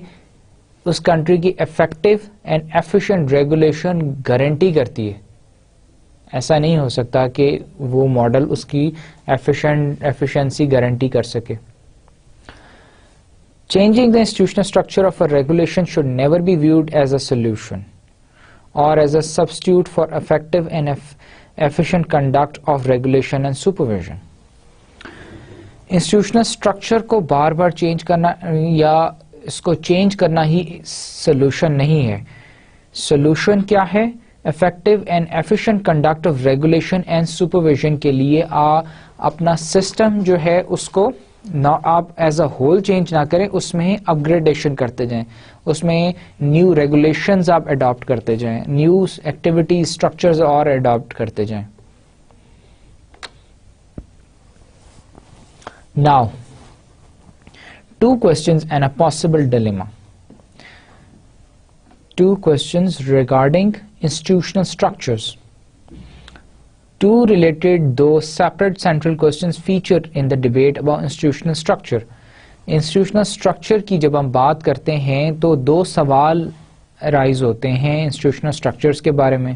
S1: اس کنٹری کی effective and efficient regulation guarantee کرتی ہے. ایسا نہیں ہو سکتا کہ وہ ماڈل اس کی ایفیشنسی گارنٹی کر سکے. Changing the institutional structure of a regulation should never be viewed as a solution or as a substitute for effective and efficient conduct of regulation and supervision. Institutional structure کو بار بار چینج کرنا یا اس کو چینج کرنا ہی سولوشن نہیں ہے. سولوشن کیا ہے؟ effective and efficient conduct of regulation and supervision کے لیے اپنا سسٹم جو ہے اس کو نہ آپ ایز اے ہول چینج نہ کریں، اس میں اپ گریڈیشن کرتے جائیں، اس میں نیو ریگولیشنز آپ اڈاپٹ کرتے جائیں، نیو ایکٹیویٹیز اسٹرکچرز اور اڈاپٹ کرتے جائیں. Now, 2 questions and a possible dilemma. 2 questions regarding institutional structures. 2 related though separate central questions feature in the debate about institutional structure. Institutional structure کی جب ہم بات کرتے ہیں تو 2 سوال رائز ہوتے ہیں institutional structures کے بارے میں.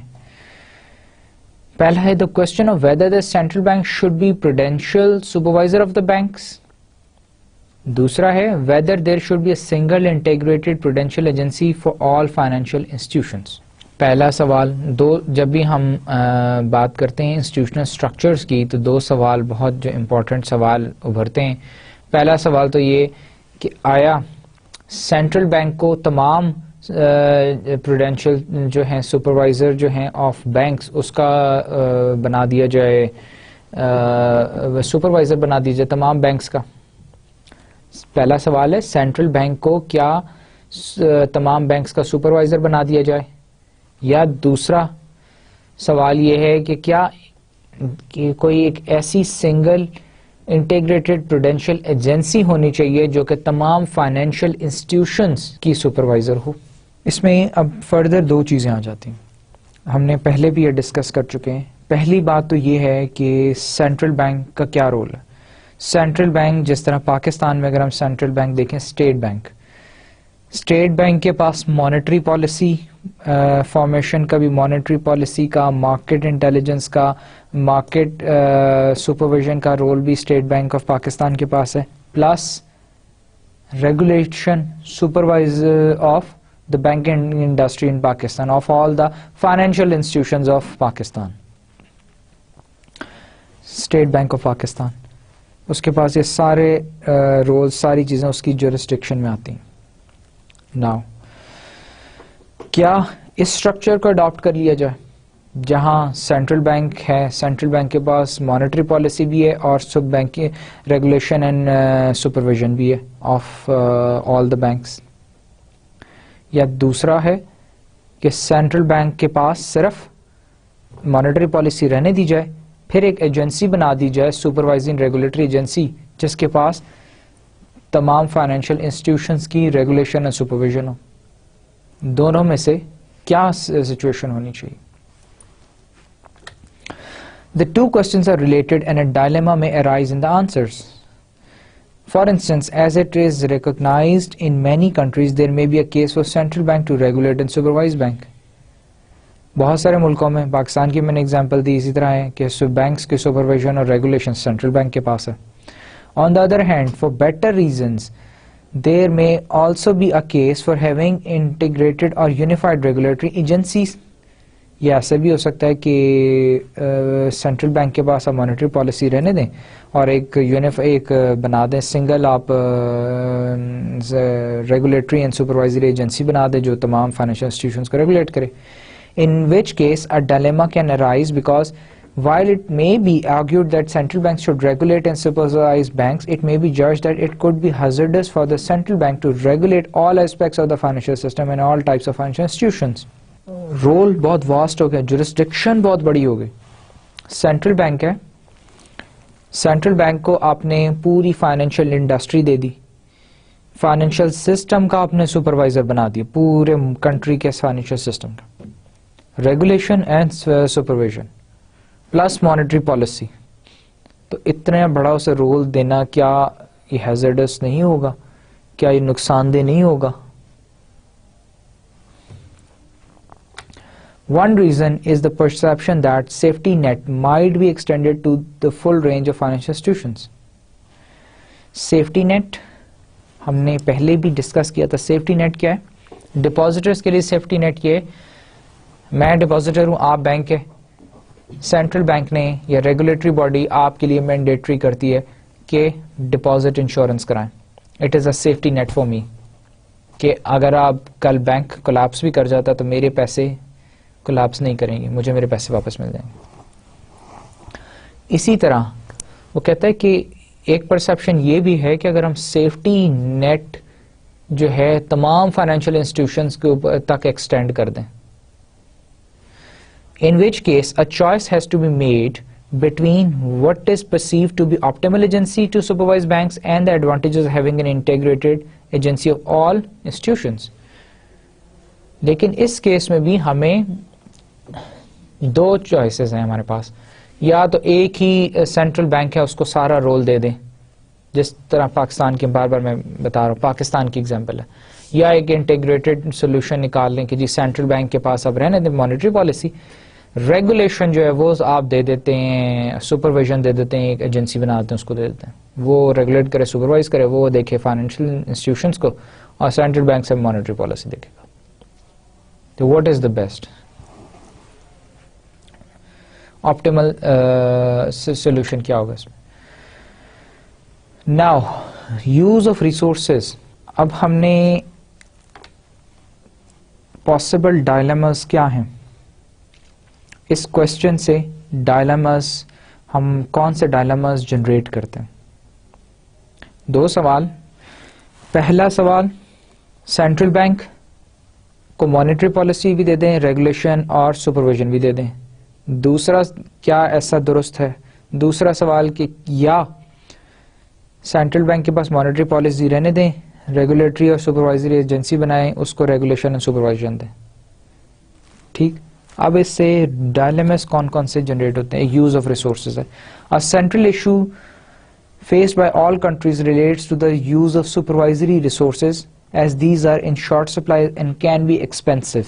S1: پہلا ہے the question of whether the central bank should be prudential supervisor of the banks. دوسرا ہے whether there should be a single integrated prudential agency for all financial institutions. پہلا سوال جب بھی ہم بات کرتے ہیں انسٹیٹیوشنل اسٹرکچرز کی تو دو سوال بہت جو امپورٹنٹ سوال ابھرتے ہیں. پہلا سوال تو یہ کہ آیا سینٹرل بینک کو تمام پروڈینشیل جو ہیں سپروائزر جو ہیں آف بینکس اس کا بنا دیا جائے, سپروائزر بنا دیا جائے تمام بینکس کا. پہلا سوال ہے سینٹرل بینک کو کیا تمام بینکس کا سپروائزر بنا دیا جائے, یا دوسرا سوال یہ ہے کہ کیا کوئی ایک ایسی سنگل انٹیگریٹڈ پروڈینشیل ایجنسی ہونی چاہیے جو کہ تمام فائنینشیل انسٹیٹیوشنز کی سپروائزر ہو. اس میں اب فردر دو چیزیں آ جاتی ہیں, ہم نے پہلے بھی یہ ڈسکس کر چکے ہیں. پہلی بات تو یہ ہے کہ سینٹرل بینک کا کیا رول ہے. سینٹرل بینک جس طرح پاکستان میں اگر ہم سینٹرل بینک دیکھیں, اسٹیٹ بینک کے پاس مانیٹری پالیسی فارمیشن کا بھی, مانیٹری پالیسی کا, مارکیٹ انٹیلیجنس کا, مارکیٹ سپرویژن کا رول بھی اسٹیٹ بینک آف پاکستان کے پاس ہے, plus regulation supervise of the banking industry in Pakistan, of all the financial institutions of Pakistan. State Bank of Pakistan, اس کے پاس یہ سارے رولز, ساری چیزیں اس کی جورسڈکشن میں آتی ہیں. ناؤ کیا اس اسٹرکچر کو اڈاپٹ کر لیا جائے جہاں سینٹرل بینک ہے, سینٹرل بینک کے پاس مانیٹری پالیسی بھی ہے اور سب بینک ریگولیشن اینڈ سپرویژن بھی ہے آف آل دا بینکس, یا دوسرا ہے کہ سینٹرل بینک کے پاس صرف مانیٹری پالیسی رہنے دی جائے, پھر ایک ایجنسی بنا دی جائے سپروائزنگ ریگولیٹری ایجنسی جس کے پاس تمام فائنینشیل انسٹیٹیوشنز کی ریگولیشن اور سپرویژن ہو. دونوں میں سے کیا سچویشن ہونی چاہیے. The two questions are related and a dilemma may arise in the answers. For instance, as it is recognized in many countries, there may be a case for central bank to regulate and supervise bank. بہت سارے ملکوں میں, پاکستان کی میں نے اگزامپل دی اسی طرح ہے کہ بینکس کی سپرویژن اور ریگولیشن سینٹرل بینک کے پاس ہے. On the other hand, for better reasons, there may also be a case for having integrated or unified regulatory agencies. یہ ایسا بھی ہو سکتا ہے کہ سینٹرل بینک کے پاس آپ مانیٹری پالیسی رہنے دیں اور ایک بنا دیں سنگل آپ ریگولیٹری اینڈ سپروائزری ایجنسی بنا دیں جو تمام فائنینشیل انسٹیٹیوشنز کو ریگولیٹ کرے. In which case a dilemma can arise because while it may be argued that central banks should regulate and supervise banks, it may be judged that it could be hazardous for the central bank to regulate all aspects of the financial system and all types of financial institutions. Role بہت واسٹ ہو گیا, جورسڈکشن بہت بڑی ہو گئی. سینٹرل بینک ہے, سینٹرل بینک کو آپ نے پوری فائنینشیل انڈسٹری دے دی, فائنینشیل سسٹم کا آپ نے سپروائزر بنا دیا, پورے کنٹری کے فائنینشیل سسٹم کا, regulation and supervision plus monetary policy. تو اتنا بڑا اسے رول دینا کیا یہ ہیزرڈس نہیں ہوگا, کیا یہ نقصان دہ نہیں ہوگا. One reason is the perception that safety net might be extended to the full range of financial institutions. Safety net ہم نے پہلے بھی ڈسکس کیا تھا. سیفٹی نیٹ کیا ہے؟ ڈپازیٹرز کے لیے سیفٹی نیٹ یہ ہے, میں ڈپازیٹر ہوں, آپ بینک ہے, سینٹرل بینک نے یا ریگولیٹری باڈی آپ کے لیے مینڈیٹری کرتی ہے کہ ڈپازٹ انشورنس کرائیں. It is a safety net for me کہ اگر آپ کل بینک کولیپس بھی کر جاتا تو میرے پیسے کولیپس نہیں کریں گے, مجھے میرے پیسے واپس مل جائیں گے. اسی طرح وہ کہتا ہے کہ ایک پرسیپشن یہ بھی ہے کہ اگر ہم سیفٹی نیٹ جو ہے تمام فائنینشیل انسٹیٹیوشنز کے تک ایکسٹینڈ کر دیں, in which case a choice has to be made between what is perceived to be optimal agency to supervise banks and the advantages of having an integrated agency of all institutions. لیکن اس کیس میں بھی ہمیں دو چوائسز ہیں ہمارے پاس, یا تو ایک ہی سینٹرل بینک ہے اس کو سارا رول دے دیں, جس طرح پاکستان کے بار بار میں بتا رہا ہوں پاکستان کی ایگزامپل ہے, یا ایک انٹیگریٹڈ سولوشن نکال لیں کہ جی سینٹرل بینک کے پاس اب رہنے دیں مانیٹری پالیسی, ریگولیشن جو ہے وہ آپ دے دیتے ہیں, سپرویژن دے دیتے ہیں, ایک ایجنسی بنا دیتے ہیں اس کو دے دیتے ہیں, وہ ریگولیٹ کرے سپروائز کرے, وہ دیکھے فائنینشیل انسٹیٹیوشنس کو, اور سینٹرل بینک سے مانیٹری پالیسی دیکھے گا. تو what is the best? Optimal solution کیا ہوگا اس میں. Now use of resources. اب ہم نے پاسبل ڈائلیماز کیا ہیں اس کوشچن سے، ڈائلیماز ہم کون سے ڈائلیماز جنریٹ کرتے ہیں؟ 2 سوال. پہلا سوال، سینٹرل بینک کو مانیٹری پالیسی بھی دے دیں، ریگولیشن اور سپرویژن بھی دے دیں. دوسرا، کیا ایسا درست ہے؟ دوسرا سوال کہ یا سینٹرل بینک کے پاس مانیٹری پالیسی رہنے دیں، ریگولیٹری اور سپروائزری ایجنسی بنائیں، اس کو ریگولیشن اور سپروائزن دیں. ٹھیک. اب اس سے ڈائلیماز کون کون سے جنریٹ ہوتے ہیں؟ یوز آف ریسورسز ہے. A central issue faced by all countries relates to the use of supervisory resources as these are in short supply and can be expensive.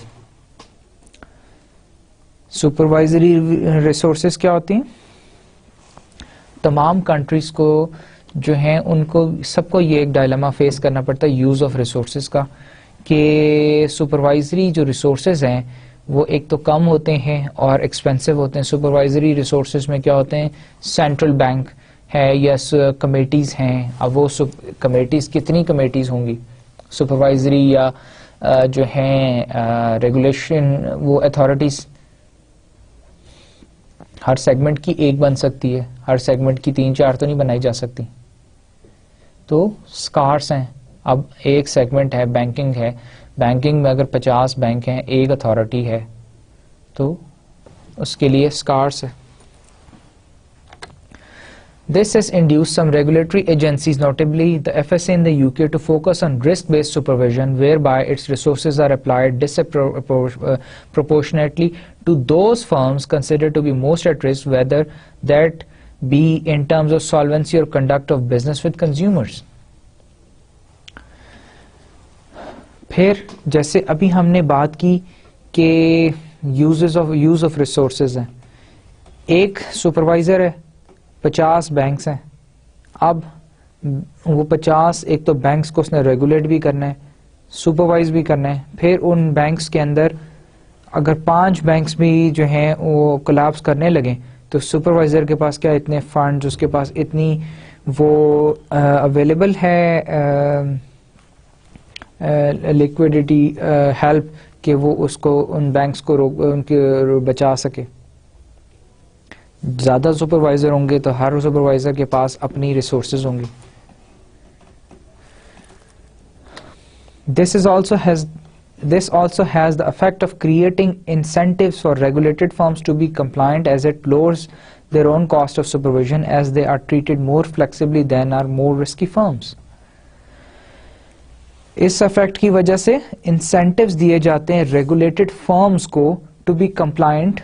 S1: Supervisory resources کیا ہوتی ہیں؟ تمام کنٹریز کو جو ہیں ان کو سب کو یہ ایک ڈائلیما فیس کرنا پڑتا ہے یوز آف ریسورسز کا، کہ سپروائزری جو ریسورسز ہیں وہ ایک تو کم ہوتے ہیں اور ایکسپینسو ہوتے ہیں. سپروائزری ریسورسز میں کیا ہوتے ہیں؟ سینٹرل بینک ہے یا کمیٹیز ہیں. اب وہ کمیٹیز کتنی کمیٹیز ہوں گی سپروائزری یا جو ہیں ریگولیشن، وہ اتھارٹیز ہر سیگمنٹ کی ایک بن سکتی ہے، ہر سیگمنٹ کی 3-4 تو نہیں بنائی جا سکتی، تو اسکارس ہیں. اب ایک سیگمنٹ ہے، بینکنگ ہے، بینکنگ میں اگر 50 بینک ہیں، ایک اتھارٹی ہے تو اس کے لیے اسکارس ہے. This has induced some regulatory agencies, notably the FSA in the UK, to focus on risk-based supervision, whereby its resources are applied disproportionately to those firms considered to be most at risk, whether that be in terms of solvency or conduct of business with consumers. پھر جیسے ابھی ہم نے بات کی کہ یوز آف ریسورسز ہیں، ایک سپروائزر ہے، 50 بینکس ہیں. اب وہ 50 ایک تو بینکس کو اس نے ریگولیٹ بھی کرنا ہے، سپروائز بھی کرنا ہے. پھر ان بینکس کے اندر اگر 5 بینکس بھی جو ہیں وہ کولیپس کرنے لگیں تو سپروائزر کے پاس کیا اتنے فنڈز، اس کے پاس اتنی وہ اویلیبل ہے لیکویڈیٹی ہیلپ کہ وہ اس کو ان بینکس کو ان کے بچا سکے. زیادہ سپروائزر ہوں گے تو ہر سپروائزر کے پاس اپنی ریسورسز ہوں گی. This also has the effect of creating incentives for regulated firms to be compliant, as it lowers their own cost of supervision as they are treated more flexibly than are more risky firms. اس افیکٹ کی وجہ سے انسینٹیوز دیے جاتے ہیں ریگولیٹڈ فرمز کو to be compliant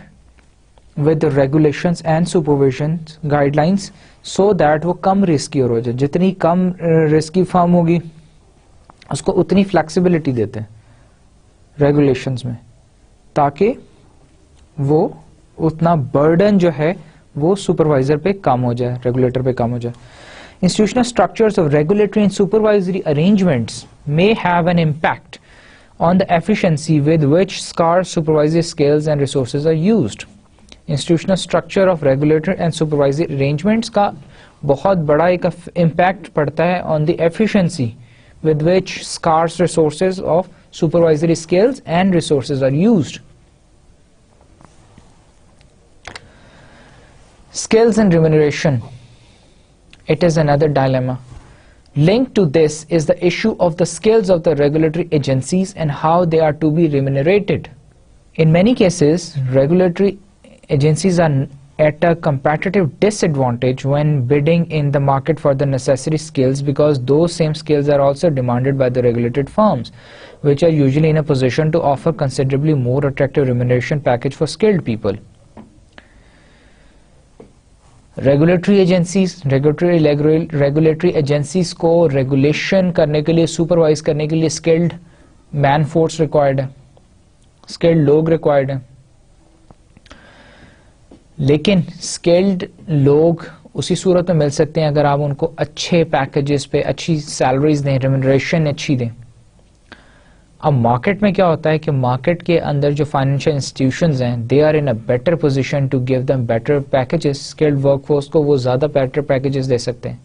S1: with regulations and supervision guidelines so that وہ کم رسکی ہو جائے. جتنی کم رسکی فرم ہوگی اس کو اتنی فلیکسیبلٹی دیتے ہیں ریگولیشنز میں تاکہ وہ اتنا برڈن جو ہے وہ سپروائزر پہ کم ہو جائے، ریگولیٹر پہ کم ہو جائے. Institutional structures of regulatory and supervisory arrangements may have an impact on the efficiency with which scarce supervisory skills and resources are used. Institutional structure of regulatory and supervisory arrangements کا بہت بڑا ایک impact پڑتا ہے on the efficiency with which scarce resources of supervisory skills and resources are used. Skills and remuneration. It is another dilemma. Linked to this is the issue of the skills of the regulatory agencies and how they are to be remunerated. In many cases, regulatory agencies are at a competitive disadvantage when bidding in the market for the necessary skills, because those same skills are also demanded by the regulated firms, which are usually in a position to offer considerably more attractive remuneration package for skilled people. Regulatory agencies کو ریگولیشن کرنے کے لیے، سپروائز کرنے کے لیے اسکلڈ مین فورس ریکوائرڈ ہے، اسکلڈ لوگ ریکوائرڈ ہیں. لیکن اسکلڈ لوگ اسی صورت میں مل سکتے ہیں اگر آپ ان کو اچھے پیکیجز پہ اچھی سیلریز دیں، ریمونریشن اچھی دیں. اب مارکیٹ میں کیا ہوتا ہے کہ مارکیٹ کے اندر جو فائنینشیل انسٹیٹیوشنز ہیں they are in a better position to give them better packages. Skilled workforce کو وہ زیادہ بیٹر پیکیجز دے سکتے ہیں,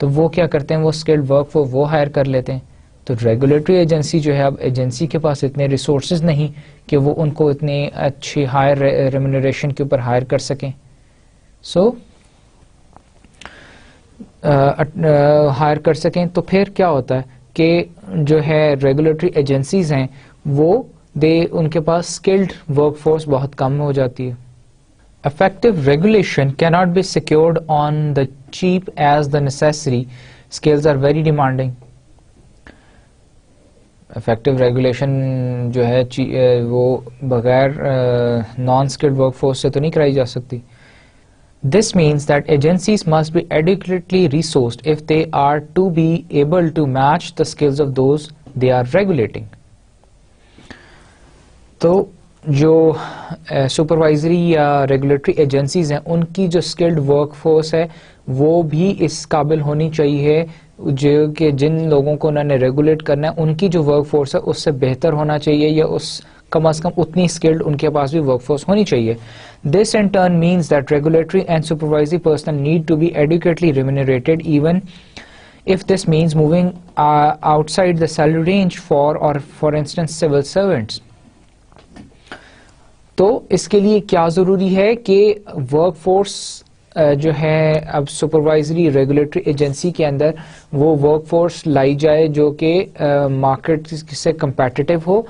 S1: تو وہ کیا کرتے ہیں, وہ اسکلڈ ورک فورس وہ ہائر کر لیتے ہیں. تو ریگولیٹری ایجنسی جو ہے, اب ایجنسی کے پاس اتنے ریسورسز نہیں کہ وہ ان کو اتنی اچھی ہائر ریمونریشن کے اوپر ہائر کر سکیں, سو ہائر کر سکیں. تو پھر کیا ہوتا ہے کہ جو ہے ریگولیٹری ایجنسیز ہیں وہ ان کے پاس اسکلڈ ورک فورس بہت کم ہو جاتی ہے. Effective regulation cannot be secured on the cheap as the necessary skills are very demanding. Effective regulation جو ہے وہ بغیر نان اسکلڈ ورک فورس سے تو نہیں کرائی جا سکتی. This means that agencies must be adequately resourced if they are to be able to match the skills of those they are regulating. تو جو سپروائزری یا ریگولیٹری ایجنسیز ہیں ان کی جو اسکلڈ ورک فورس ہے وہ بھی اس قابل ہونی چاہیے جو کہ جن لوگوں کو انہوں نے ریگولیٹ کرنا ہے ان کی جو ورک فورس ہے اس سے بہتر ہونا چاہیے, یا اس کم از کم اتنی اسکلڈ ان کے پاس بھی ورک فورس ہونی چاہیے. This in turn means that regulatory and supervisory personnel need to be adequately remunerated even if this means moving outside the salary range for instance civil servants. تو اس کے لیے کیا ضروری ہے کہ ورک فورس جو ہے اب سپروائزری ریگولیٹری ایجنسی کے اندر وہ ورک فورس لائی جائے جو کہ مارکیٹ سے کمپیٹیٹو ہو,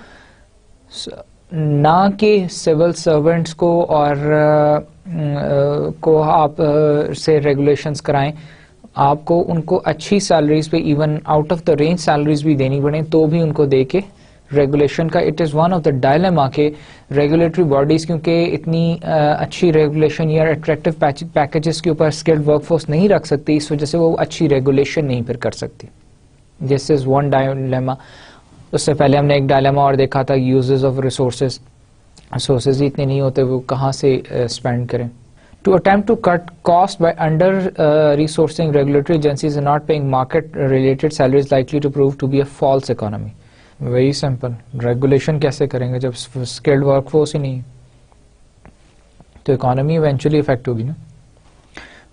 S1: نہ کہ سول سرونٹس کو اور کو آپ سے ریگولیشنز کرائیں. آپ کو ان کو اچھی سیلریز پہ even out of the range salaries بھی دینی پڑیں تو بھی ان کو دے کے ریگولیشن کا it is one of the dilemma کہ ریگولیٹری باڈیز کیونکہ اتنی اچھی ریگولیشن یا اٹریکٹیو پیکیجز کے اوپر اسکلڈ ورک فورس نہیں رکھ سکتی, اس وجہ سے وہ اچھی ریگولیشن نہیں پھر کر سکتی. دس از ون ڈائلیما. اس سے پہلے ہم نے ایک ڈائلیما اور دیکھا تھا, یوزز آف ریسورسز ہی اتنے نہیں ہوتے, وہ کہاں سے اسپینڈ کریں. To attempt to cut cost by under-resourcing regulatory agencies and not paying market-related salaries likely to prove to be a false economy. Very simple. Regulation کیسے کریں گے جب skilled workforce ہی نہیں تو economy eventually affect ہوگی نا.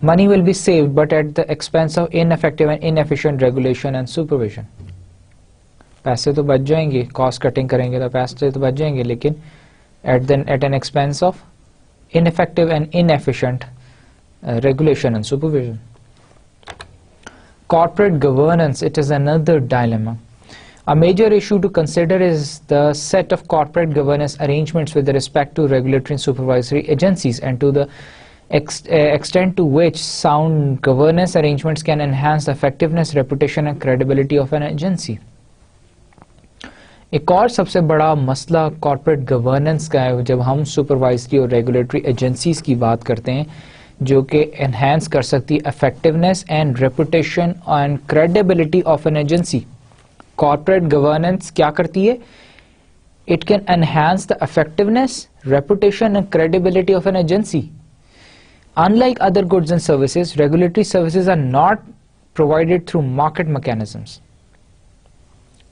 S1: Money will be saved but at the expense of ineffective and inefficient regulation and supervision. پیسے تو بچ جائیں گے, cost cutting کریں گے تو پیسے تو بچ جائیں گے, لیکن at an expense of ineffective and inefficient regulation and supervision. Corporate governance, it is another dilemma. A major issue to consider is the set of corporate governance arrangements with respect to regulatory and supervisory agencies and to the extent to which sound governance arrangements can enhance the effectiveness, reputation and credibility of an agency. ایک اور سب سے بڑا مسئلہ کارپوریٹ گورننس کا ہے جب ہم سپروائزری اور ریگولیٹری ایجنسیز کی بات کرتے ہیں جو کہ انہینس کر سکتی effectiveness and reputation and credibility of an agency. Corporate governance کیا کرتی ہے؟ It can enhance the effectiveness, reputation and credibility of an agency. Unlike other goods and services, regulatory services are not provided through market mechanisms.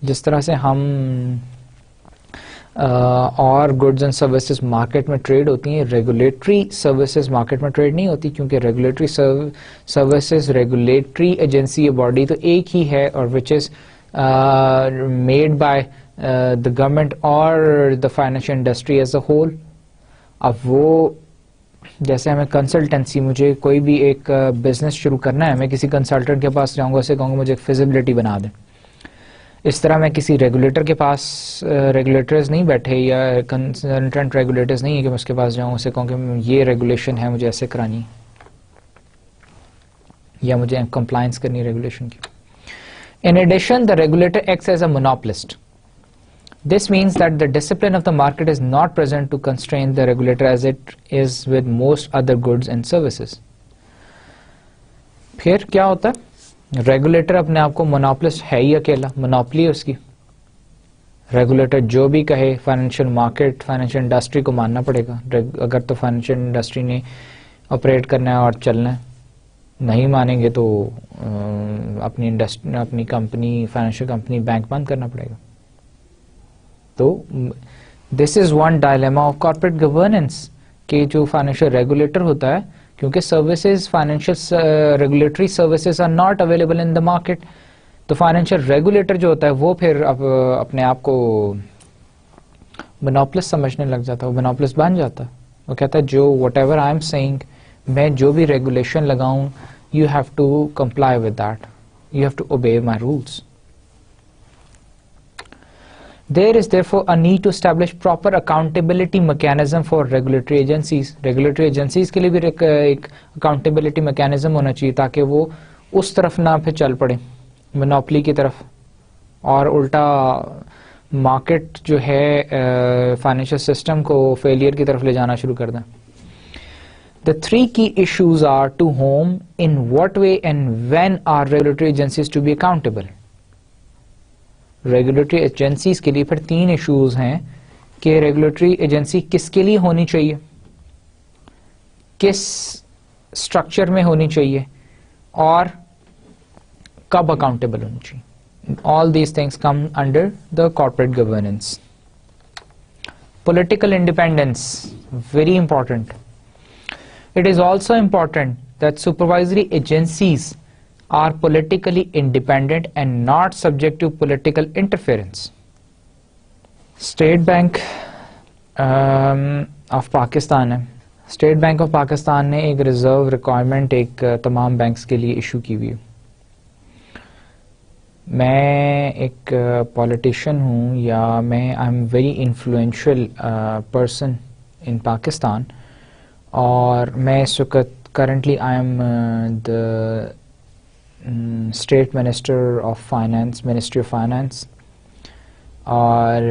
S1: جس طرح سے ہم اور گڈز اینڈ سروسز مارکیٹ میں ٹریڈ ہوتی ہیں, ریگولیٹری سروسز مارکیٹ میں ٹریڈ نہیں ہوتی, کیونکہ ریگولیٹری سروسز ریگولیٹری ایجنسی یا باڈی تو ایک ہی ہے اور which is made by the government اور the financial industry as a whole. اب وہ جیسے ہمیں کنسلٹنسی, مجھے کوئی بھی ایک بزنس شروع کرنا ہے, میں کسی کنسلٹنٹ کے پاس جاؤں گا, اسے کہوں گا مجھے ایک فیزیبلٹی بنا دیں. اس طرح میں کسی ریگولیٹر کے پاس, ریگولیٹرز نہیں بیٹھے یا کنسلٹنٹ ریگولیٹرز نہیں ہے کہ میں اس کے پاس جاؤں, اسے کہوں کہ یہ ریگولیشن ہے مجھے ایسے کرانی یا مجھے کمپلائنس کرنی ریگولیشن کی. In addition, the regulator acts as a monopolist. This means that the discipline of the market is not present to constrain the regulator as it is with most other goods and services. پھر کیا ہوتا ہے؟ ریگولیٹر اپنے آپ کو مونوپلسٹ ہے ہی اکیلا, مونوپلی ہے اس کی. ریگولیٹر جو بھی کہے فائنینشیل مارکیٹ, فائنینشیل انڈسٹری کو ماننا پڑے گا. اگر تو فائنینشیل انڈسٹری نے آپریٹ کرنا ہے اور چلنا ہے, نہیں مانیں گے تو اپنی انڈسٹری, اپنی کمپنی, فائنینشیل کمپنی, بینک بند کرنا پڑے گا. تو this is one dilemma of corporate governance کہ جو فائنینشیل ریگولیٹر ہوتا ہے, کیونکہ services financial regulatory services are not available in the market, تو فائنینشیل ریگولیٹر جو ہوتا ہے وہ پھر اپنے آپ کو مونوپولس سمجھنے لگ جاتا ہے, وہ مونوپولس بن جاتا ہے. وہ کہتا ہے جو whatever I am seeing, میں جو بھی ریگولیشن لگاؤں, you have to comply with that, you have to obey my rules. There is therefore a need to establish proper accountability mechanism for regulatory agencies. Regulatory agencies کے لیے بھی ایک accountability mechanism ہونا چاہیے تاکہ وہ اس طرف نہ پھر چل پڑے مونوپلی کی طرف, اور الٹا مارکیٹ جو ہے فائنینشیل سسٹم کو فیلئر کی طرف لے جانا شروع کر دیں. The three key issues are to whom, in what way and when are regulatory agencies to be accountable. Regulatory agencies کے لیے پھر 3 ایشوز ہیں کہ ریگولیٹری ایجنسی کس کے لیے ہونی چاہیے, کس اسٹرکچر میں ہونی چاہیے, اور کب اکاؤنٹیبل ہونی چاہیے. All these things come under the corporate governance. Political independence, very important. It is also important that supervisory agencies are politically independent and not subject to political interference. State Bank of Pakistan ہے, اسٹیٹ بینک آف پاکستان نے ایک ریزرو ریکوائرمنٹ ایک تمام بینکس کے لیے ایشو کی ہوئی. میں ایک پولیٹیشین ہوں, یا میں I am very influential person in Pakistan, اور میں اس وقت currently I am the state minister of finance, ministry of finance, اور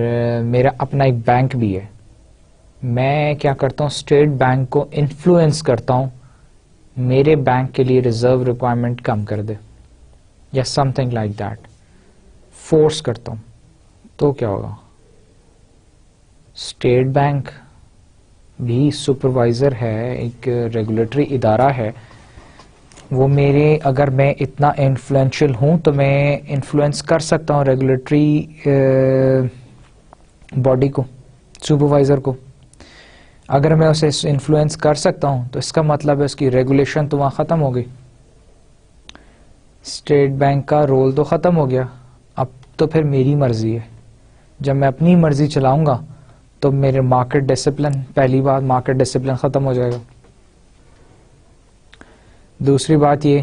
S1: میرا اپنا ایک بینک بھی ہے. میں کیا کرتا ہوں, اسٹیٹ بینک کو انفلوئنس کرتا ہوں میرے بینک کے لیے ریزرو ریکوائرمنٹ کم کر دے, یا some thing like that, force کرتا ہوں. تو کیا ہوگا, اسٹیٹ بینک بھی سپروائزر ہے, ایک ریگولیٹری ادارہ ہے, وہ میرے, اگر میں اتنا انفلوئنشیل ہوں تو میں انفلوئنس کر سکتا ہوں ریگولیٹری باڈی کو, سپروائزر کو. اگر میں اسے انفلوئنس کر سکتا ہوں تو اس کا مطلب ہے اس کی ریگولیشن تو وہاں ختم ہو گئی, اسٹیٹ بینک کا رول تو ختم ہو گیا. اب تو پھر میری مرضی ہے, جب میں اپنی مرضی چلاؤں گا تو میرے مارکیٹ ڈسپلن, پہلی بات مارکیٹ ڈسپلن ختم ہو جائے گا. دوسری بات یہ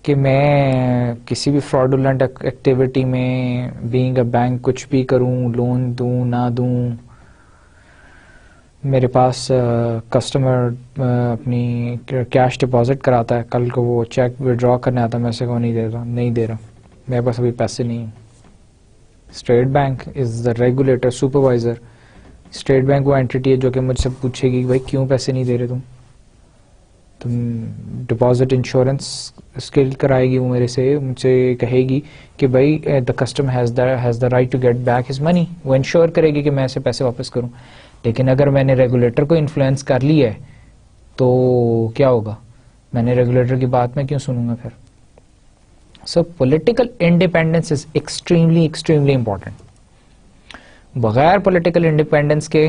S1: کہ میں کسی بھی فراڈولنٹ ایکٹیویٹی میں بینگ اے بینک کچھ بھی کروں, لون دوں نہ دوں, میرے پاس کسٹمر اپنی کیش ڈپازٹ کراتا ہے, کل کو وہ چیک وڈرا کرنے آتا ہے, میں اسے کو نہیں دے رہا, میرے پاس ابھی پیسے نہیں ہیں. State bank is the regulator, supervisor. State bank وہ اینٹی ہے جو کہ مجھ سے پوچھے گی بھائی کیوں پیسے نہیں دے رہے تم ڈپازٹ انشورنس اسکل کرائے گی, وہ میرے سے مجھ سے کہے گی کہ بھائی the customer has the right to get back his money, وہ انشور کرے گی کہ میں ایسے پیسے واپس کروں. لیکن اگر میں نے ریگولیٹر کو انفلوئنس کر لی ہے تو کیا ہوگا, میں نے ریگولیٹر کی بات میں کیوں سنوں گا پھر. So political independence is extremely important. بغیر پولیٹیکل انڈیپینڈنس کے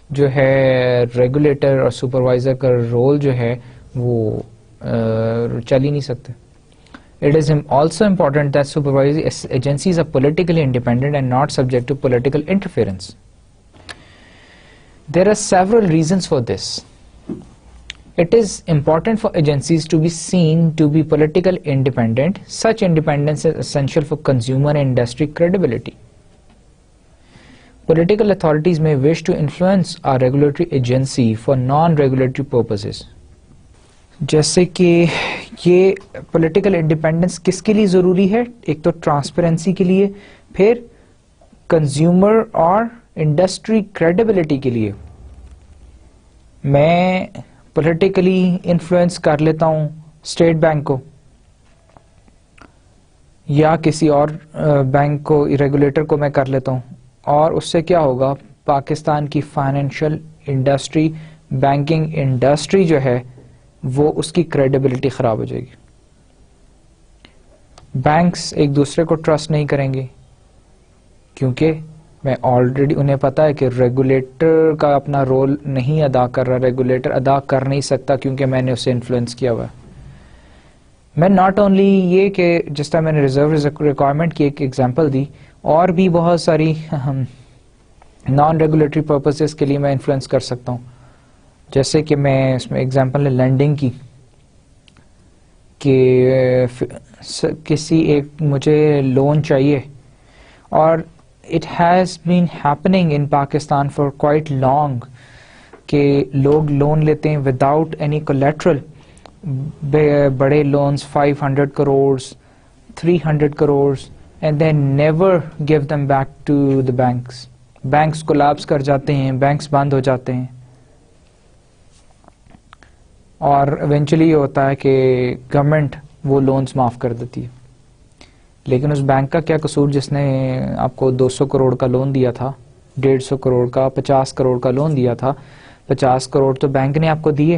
S1: جو ہے ریگولیٹر اور سپروائزر کا رول جو ہے وہ چل ہی نہیں سکتے. It is also important that supervisory agencies are politically independent and not subject to political interference. There are several reasons for this. It is important for agencies to be seen to be politically independent. Such independence is essential for consumer and industry credibility. Political authorities may wish to influence a regulatory agency for non-regulatory purposes. جیسے کہ یہ پولیٹیکل انڈیپینڈنس کس کے لیے ضروری ہے, ایک تو ٹرانسپیرنسی کے لیے, پھر کنزیومر اور انڈسٹری کریڈیبلٹی کے لیے. میں پولیٹیکلی انفلوئنس کر لیتا ہوں اسٹیٹ بینک کو یا کسی اور بینک کو, ریگولیٹر کو میں کر لیتا ہوں, اور اس سے کیا ہوگا, پاکستان کی فائنینشیل انڈسٹری, بینکنگ انڈسٹری جو ہے وہ اس کی کریڈیبلٹی خراب ہو جائے گی. بینکس ایک دوسرے کو ٹرسٹ نہیں کریں گے, کیونکہ میں آلریڈی انہیں پتا ہے کہ ریگولیٹر کا اپنا رول نہیں ادا کر رہا, ریگولیٹر ادا کر نہیں سکتا کیونکہ میں نے اسے انفلوئنس کیا ہوا ہے. میں ناٹ اونلی یہ کہ جس طرح میں نے ریزرو ریکوائرمنٹ کی ایک ایگزامپل دی, اور بھی بہت ساری نان ریگولیٹری پرپزز کے لیے میں انفلوئنس کر سکتا ہوں. جیسے کہ میں اس میں ایگزامپل ہے لینڈنگ کی, کہ کسی ایک مجھے لون چاہیے, اور it has been happening in Pakistan for quite long کہ لوگ لون لیتے ہیں وداؤٹ اینی کولیٹرل, بڑے loans 500 crores 300 crores and then never give them back to the banks. Banks collapse کر جاتے ہیں, بینکس بند ہو جاتے ہیں, اور ایونچولی یہ ہوتا ہے کہ گورنمنٹ وہ لونز معاف کر دیتی ہے. لیکن اس بینک کا کیا قصور جس نے آپ کو 200 کروڑ کا لون دیا تھا, 150 کروڑ کا, 50 کروڑ کا لون دیا تھا. 50 کروڑ تو بینک نے آپ کو دیے.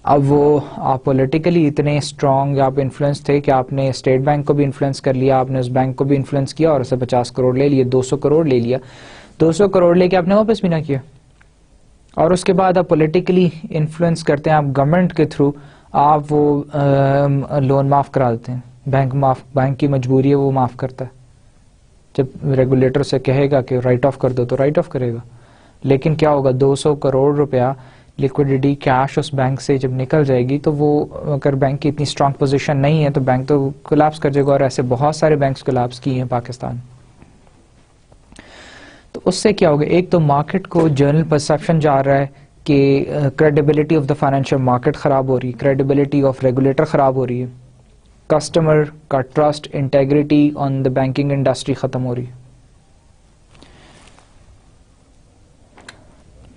S1: اب وہ آپ پولیٹیکلی اتنے اسٹرانگ آپ انفلوئنس تھے کہ آپ نے اسٹیٹ بینک کو بھی انفلوئنس کر لیا, آپ نے اس بینک کو بھی انفلوئنس کیا اور اسے 50 کروڑ لے لیے, 200 کروڑ لے لیا. 200 کروڑ لے کے آپ نے واپس بھی نہ کیا, اور اس کے بعد آپ پولیٹیکلی انفلوئنس کرتے ہیں, آپ گورنمنٹ کے تھرو آپ وہ لون معاف کرا دیتے ہیں. بینک کی مجبوری ہے, وہ معاف کرتا ہے. جب ریگولیٹر سے کہے گا کہ رائٹ آف کر دو تو رائٹ آف کرے گا. لیکن کیا ہوگا, 200 کروڑ روپیہ لیکوڈیٹی کیش اس بینک سے جب نکل جائے گی تو وہ اگر بینک کی اتنی اسٹرانگ پوزیشن نہیں ہے تو بینک تو کولیپس کر جائے گا, اور ایسے بہت سارے بینکس کولیپس کیے ہیں پاکستان. تو اس سے کیا ہوگا, ایک تو مارکیٹ کو جنرل پرسیپشن جا رہا ہے کہ credibility of the financial market خراب ہو رہی ہے, کریڈیبلٹی آف ریگولیٹر خراب ہو رہی ہے, کسٹمر کا trust integrity on the banking industry ختم ہو رہی ہے.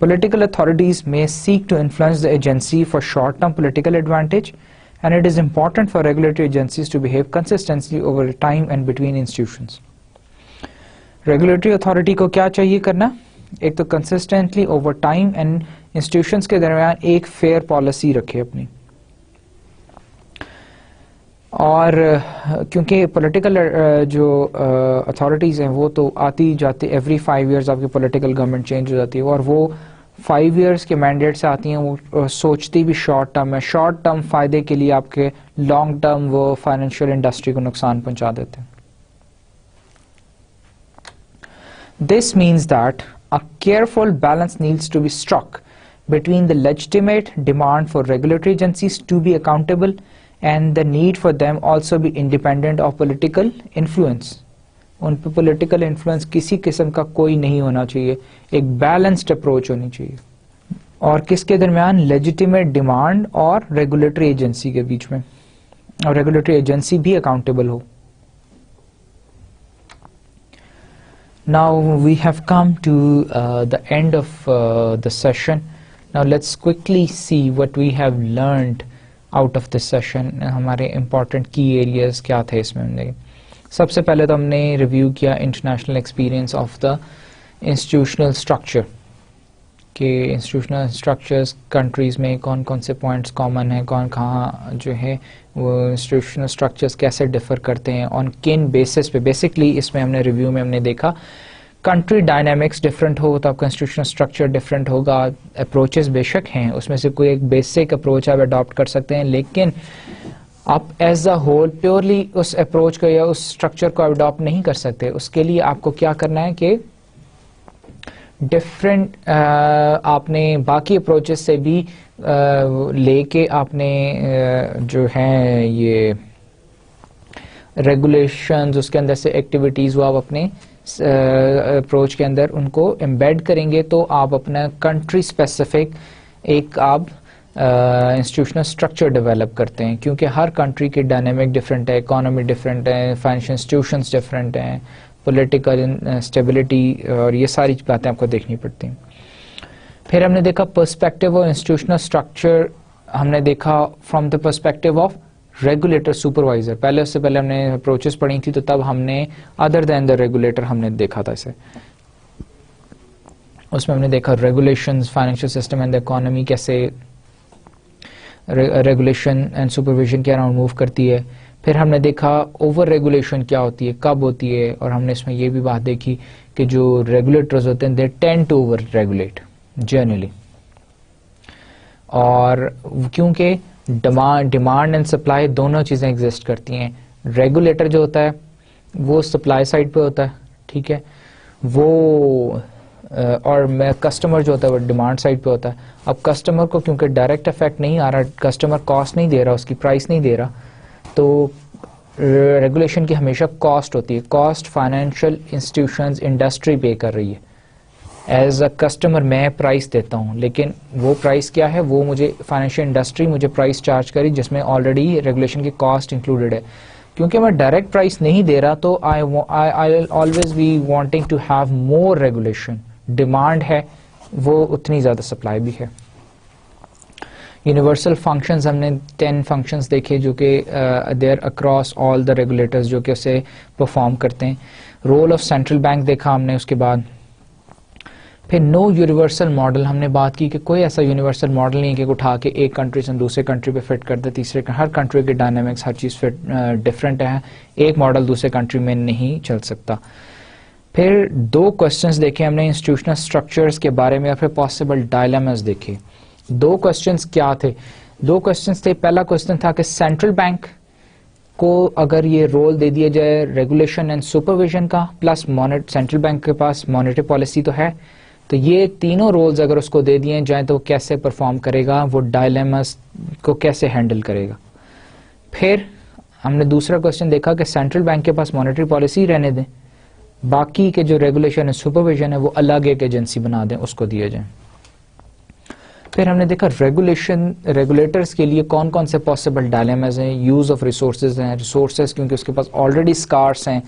S1: Political authorities may seek to influence the agency for short-term political advantage, and it is important for regulatory agencies to behave consistently over time and between institutions. Regulatory authority کو کیا چاہیے کرنا, ایک تو consistently over time and institutions کے درمیان ایک fair policy رکھے اپنی. اور کیونکہ پولیٹیکل جو اتھارٹیز ہیں وہ تو آتی جاتی, ایوری 5 years آپ کی پولیٹیکل گورنمنٹ چینج ہو جاتی ہے, اور وہ 5 years کے مینڈیٹ سے آتی ہیں, وہ سوچتی بھی شارٹ ٹرم ہے, شارٹ ٹرم فائدے کے لیے آپ کے لانگ ٹرم وہ فائنینشیل انڈسٹری کو نقصان پہنچا دیتے ہیں. This means that a careful balance needs to be struck between the legitimate demand for regulatory agencies to be accountable and the need for them also be independent of political influence. ان پہ پولیٹیکل انفلوئنس کسی قسم کا کوئی نہیں ہونا چاہیے, ایک بیلنسڈ اپروچ ہونی چاہیے. اور کس کے درمیان, لیجیٹیمیٹ ڈیمانڈ اور ریگولیٹری ایجنسی کے بیچ میں, اور ریگولیٹری ایجنسی بھی accountable who. Now we have come to the end of the session. Now let's quickly see what we have learned out of this session. ہمارے important key areas کیا تھے اس میں. سب سے پہلے تو ہم نے ریویو کیا international experience of the institutional structure, کہ انسٹیٹیوشنل اسٹرکچرز کنٹریز میں کون کون سے پوائنٹس کامن ہیں, کون کہاں جو ہے وہ انسٹیٹیوشنل اسٹرکچرز کیسے ڈفر کرتے ہیں, آن کن بیسس پہ. بیسکلی اس میں ہم نے ریویو میں ہم نے دیکھا کنٹری ڈائنامکس ڈفرینٹ ہو تو آپ کا انسٹیٹیوشنل اسٹرکچر ڈفرینٹ ہوگا. اپروچز بے شک ہیں, اس میں سے کوئی ایک بیسک اپروچ آپ اڈاپٹ کر سکتے ہیں, لیکن آپ ایز اے ہول پیورلی اس اپروچ کو یا اس اسٹرکچر کو اڈاپٹ نہیں کر سکتے. اس کے لیے آپ کو کیا کرنا ہے کہ ڈفرینٹ آپ نے باقی اپروچز سے بھی لے کے آپ نے جو ہیں یہ ریگولیشنز اس کے اندر سے ایکٹیویٹیز وہ آپ اپنے اپروچ کے اندر ان کو امبیڈ کریں گے, تو آپ اپنا کنٹری اسپیسیفک ایک آپ انسٹیٹیوشنل اسٹرکچر ڈیولپ کرتے ہیں, کیونکہ ہر کنٹری کے ڈائنامک ڈفرینٹ ہے, اکانومی ڈفرینٹ ہے, فائنینشیل انسٹیٹیوشنس ڈفرینٹ ہیں, پولیٹیکل اسٹیبلٹی, اور یہ ساری باتیں آپ کو دیکھنی پڑتی ہیں. پھر ہم نے دیکھا پرسپیکٹیو آف انسٹیٹیوشنل اسٹرکچر, ہم نے دیکھا from the perspective of regulator supervisor. پہلے اس سے پہلے ہم نے اپروچز پڑھی تھی, تو تب ہم نے ادر دین دا ریگولیٹر ہم نے دیکھا تھا اسے. اس میں ہم نے دیکھا regulations, financial system and the economy کیسے ریگولیشن اینڈ سپرویژن کے اراؤنڈ موو کرتی ہے. پھر ہم نے دیکھا اوور ریگولیشن کیا ہوتی ہے, کب ہوتی ہے, اور ہم نے اس میں یہ بھی بات دیکھی کہ جو ریگولیٹرز ہوتے ہیں they tend to over regulate generally, اور کیونکہ ڈیمانڈ اینڈ سپلائی دونوں چیزیں ایگزسٹ کرتی ہیں. ریگولیٹر جو ہوتا ہے وہ سپلائی سائڈ پہ ہوتا ہے, ٹھیک ہے, وہ اور کسٹمر جو ہوتا ہے وہ ڈیمانڈ سائڈ پہ ہوتا ہے. اب کسٹمر کو کیونکہ ڈائریکٹ افیکٹ نہیں آ رہا, کسٹمر کاسٹ نہیں دے رہا, اس کی پرائس نہیں دے رہا, تو ریگولیشن کی ہمیشہ کاسٹ ہوتی ہے. Cost financial institutions industry pay کر رہی ہے. ایز اے کسٹمر میں پرائس دیتا ہوں, لیکن وہ پرائس کیا ہے, وہ مجھے فائنینشیل انڈسٹری مجھے پرائس چارج کری جس میں آلریڈی ریگولیشن کی کاسٹ انکلوڈیڈ ہے. کیونکہ میں ڈائریکٹ پرائس نہیں دے رہا تو I always be wanting to have more regulation. Demand ہے وہ اتنی زیادہ سپلائی بھی ہے. یونیورسل فنکشنز ہم نے 10 فنکشنز دیکھے جو کہ دیر اکراس آل دا ریگولیٹرز جو کہ اسے پرفارم کرتے ہیں. رول آف سینٹرل بینک دیکھا ہم نے اس کے بعد. پھر نو یونیورسل ماڈل ہم نے بات کی کہ کوئی ایسا یونیورسل ماڈل نہیں کہ اٹھا کے ایک کنٹری سے دوسرے کنٹری پہ فٹ کر دے. تیسرے ہر کنٹری کے ڈائنامکس ہر چیز ڈفرینٹ ہے, ایک ماڈل دوسرے کنٹری میں نہیں چل سکتا. پھر 2 کوسچنز دیکھے ہم نے انسٹیٹیوشنل اسٹرکچرز کے بارے میں, اور پھر پاسبل ڈائلیماز دیکھے. 2 کوسچنز کیا تھے؟ 2 کوسچنز تھے. پہلا کوسچن تھا کہ سینٹرل بینک کو اگر یہ رول دے دیا جائے ریگولیشن اینڈ سپرویژن کا, پلس سینٹرل بینک کے پاس مانیٹری پالیسی تو ہے, تو یہ تینوں رولز اگر اس کو دے دیے جائیں تو وہ کیسے پرفارم کرے گا, وہ ڈائلیماز کو کیسے ہینڈل کرے گا. پھر ہم نے دوسرا کوسچن دیکھا کہ سینٹرل بینک کے پاس مانیٹری پالیسی رہنے دیں, باقی کے جو ریگولیشن ہے سپرویژن ہے وہ الگ ایک ایجنسی بنا دیں, اس کو دیے جائیں. پھر ہم نے دیکھا ریگولیٹرز کے لیے کون کون سے پاسبل ڈائلیماز ہیں. یوز آف ریسورسز ہیں, ریسورسز کیونکہ اس کے پاس آلریڈی اسکارس ہیں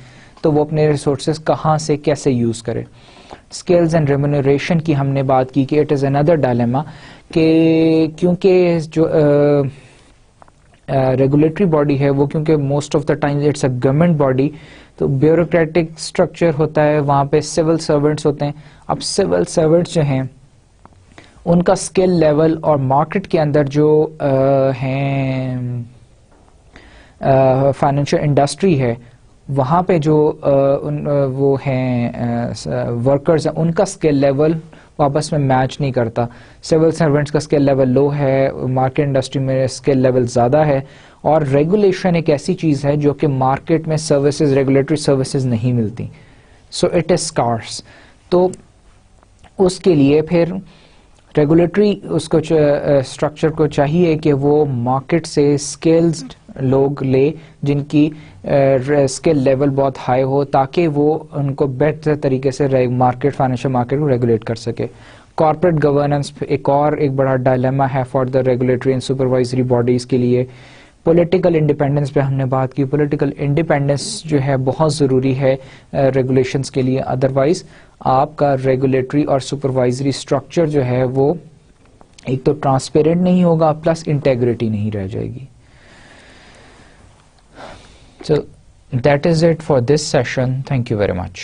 S1: تو وہ اپنے ریسورسز کہاں سے کیسے یوز کرے. اسکلز اینڈ ریمونریشن کی ہم نے بات کی کہ اٹ از اندر ڈائلیما, کہ کیونکہ جو ریگولیٹری باڈی ہے وہ کیونکہ most of the time it's a government body, تو بیوروکریٹک اسٹرکچر ہوتا ہے, وہاں پہ سول سرونٹس ہوتے ہیں. اب سول سرونٹس جو ہیں ان کا اسکل لیول اور مارکیٹ کے اندر جو ہیں فائنینشیل انڈسٹری ہے وہاں پہ جو وہ ہیں ورکرز ہیں ان کا اسکل لیول واپس میں میچ نہیں کرتا. سول سرونٹس کا اسکل لیول لو ہے, مارکیٹ انڈسٹری میں اسکل لیول زیادہ ہے, اور ریگولیشن ایک ایسی چیز ہے جو کہ مارکیٹ میں سروسز ریگولیٹری سروسز نہیں ملتی, سو اٹ از اسکارس. تو اس کے لیے پھر ریگولیٹری اس کو اسٹرکچر کو چاہیے کہ وہ مارکیٹ سے اسکلزڈ لوگ لے جن کی اسکل لیول بہت ہائی ہو, تاکہ وہ ان کو بہتر طریقے سے مارکیٹ فائنینشیل مارکیٹ کو ریگولیٹ کر سکے. کارپوریٹ گورننس ایک بڑا ڈائلیما ہے for the regulatory and supervisory bodies کے لیے. پولیٹیکل انڈیپینڈنس پہ ہم نے بات کی. پولیٹیکل انڈیپینڈنس جو ہے بہت ضروری ہے ریگولیشنس کے لیے, ادروائز آپ کا ریگولیٹری اور سپروائزری اسٹرکچر جو ہے وہ ایک تو ٹرانسپیرنٹ نہیں ہوگا, پلس انٹیگریٹی نہیں رہ جائے گی. So that is it for this session. Thank you very much.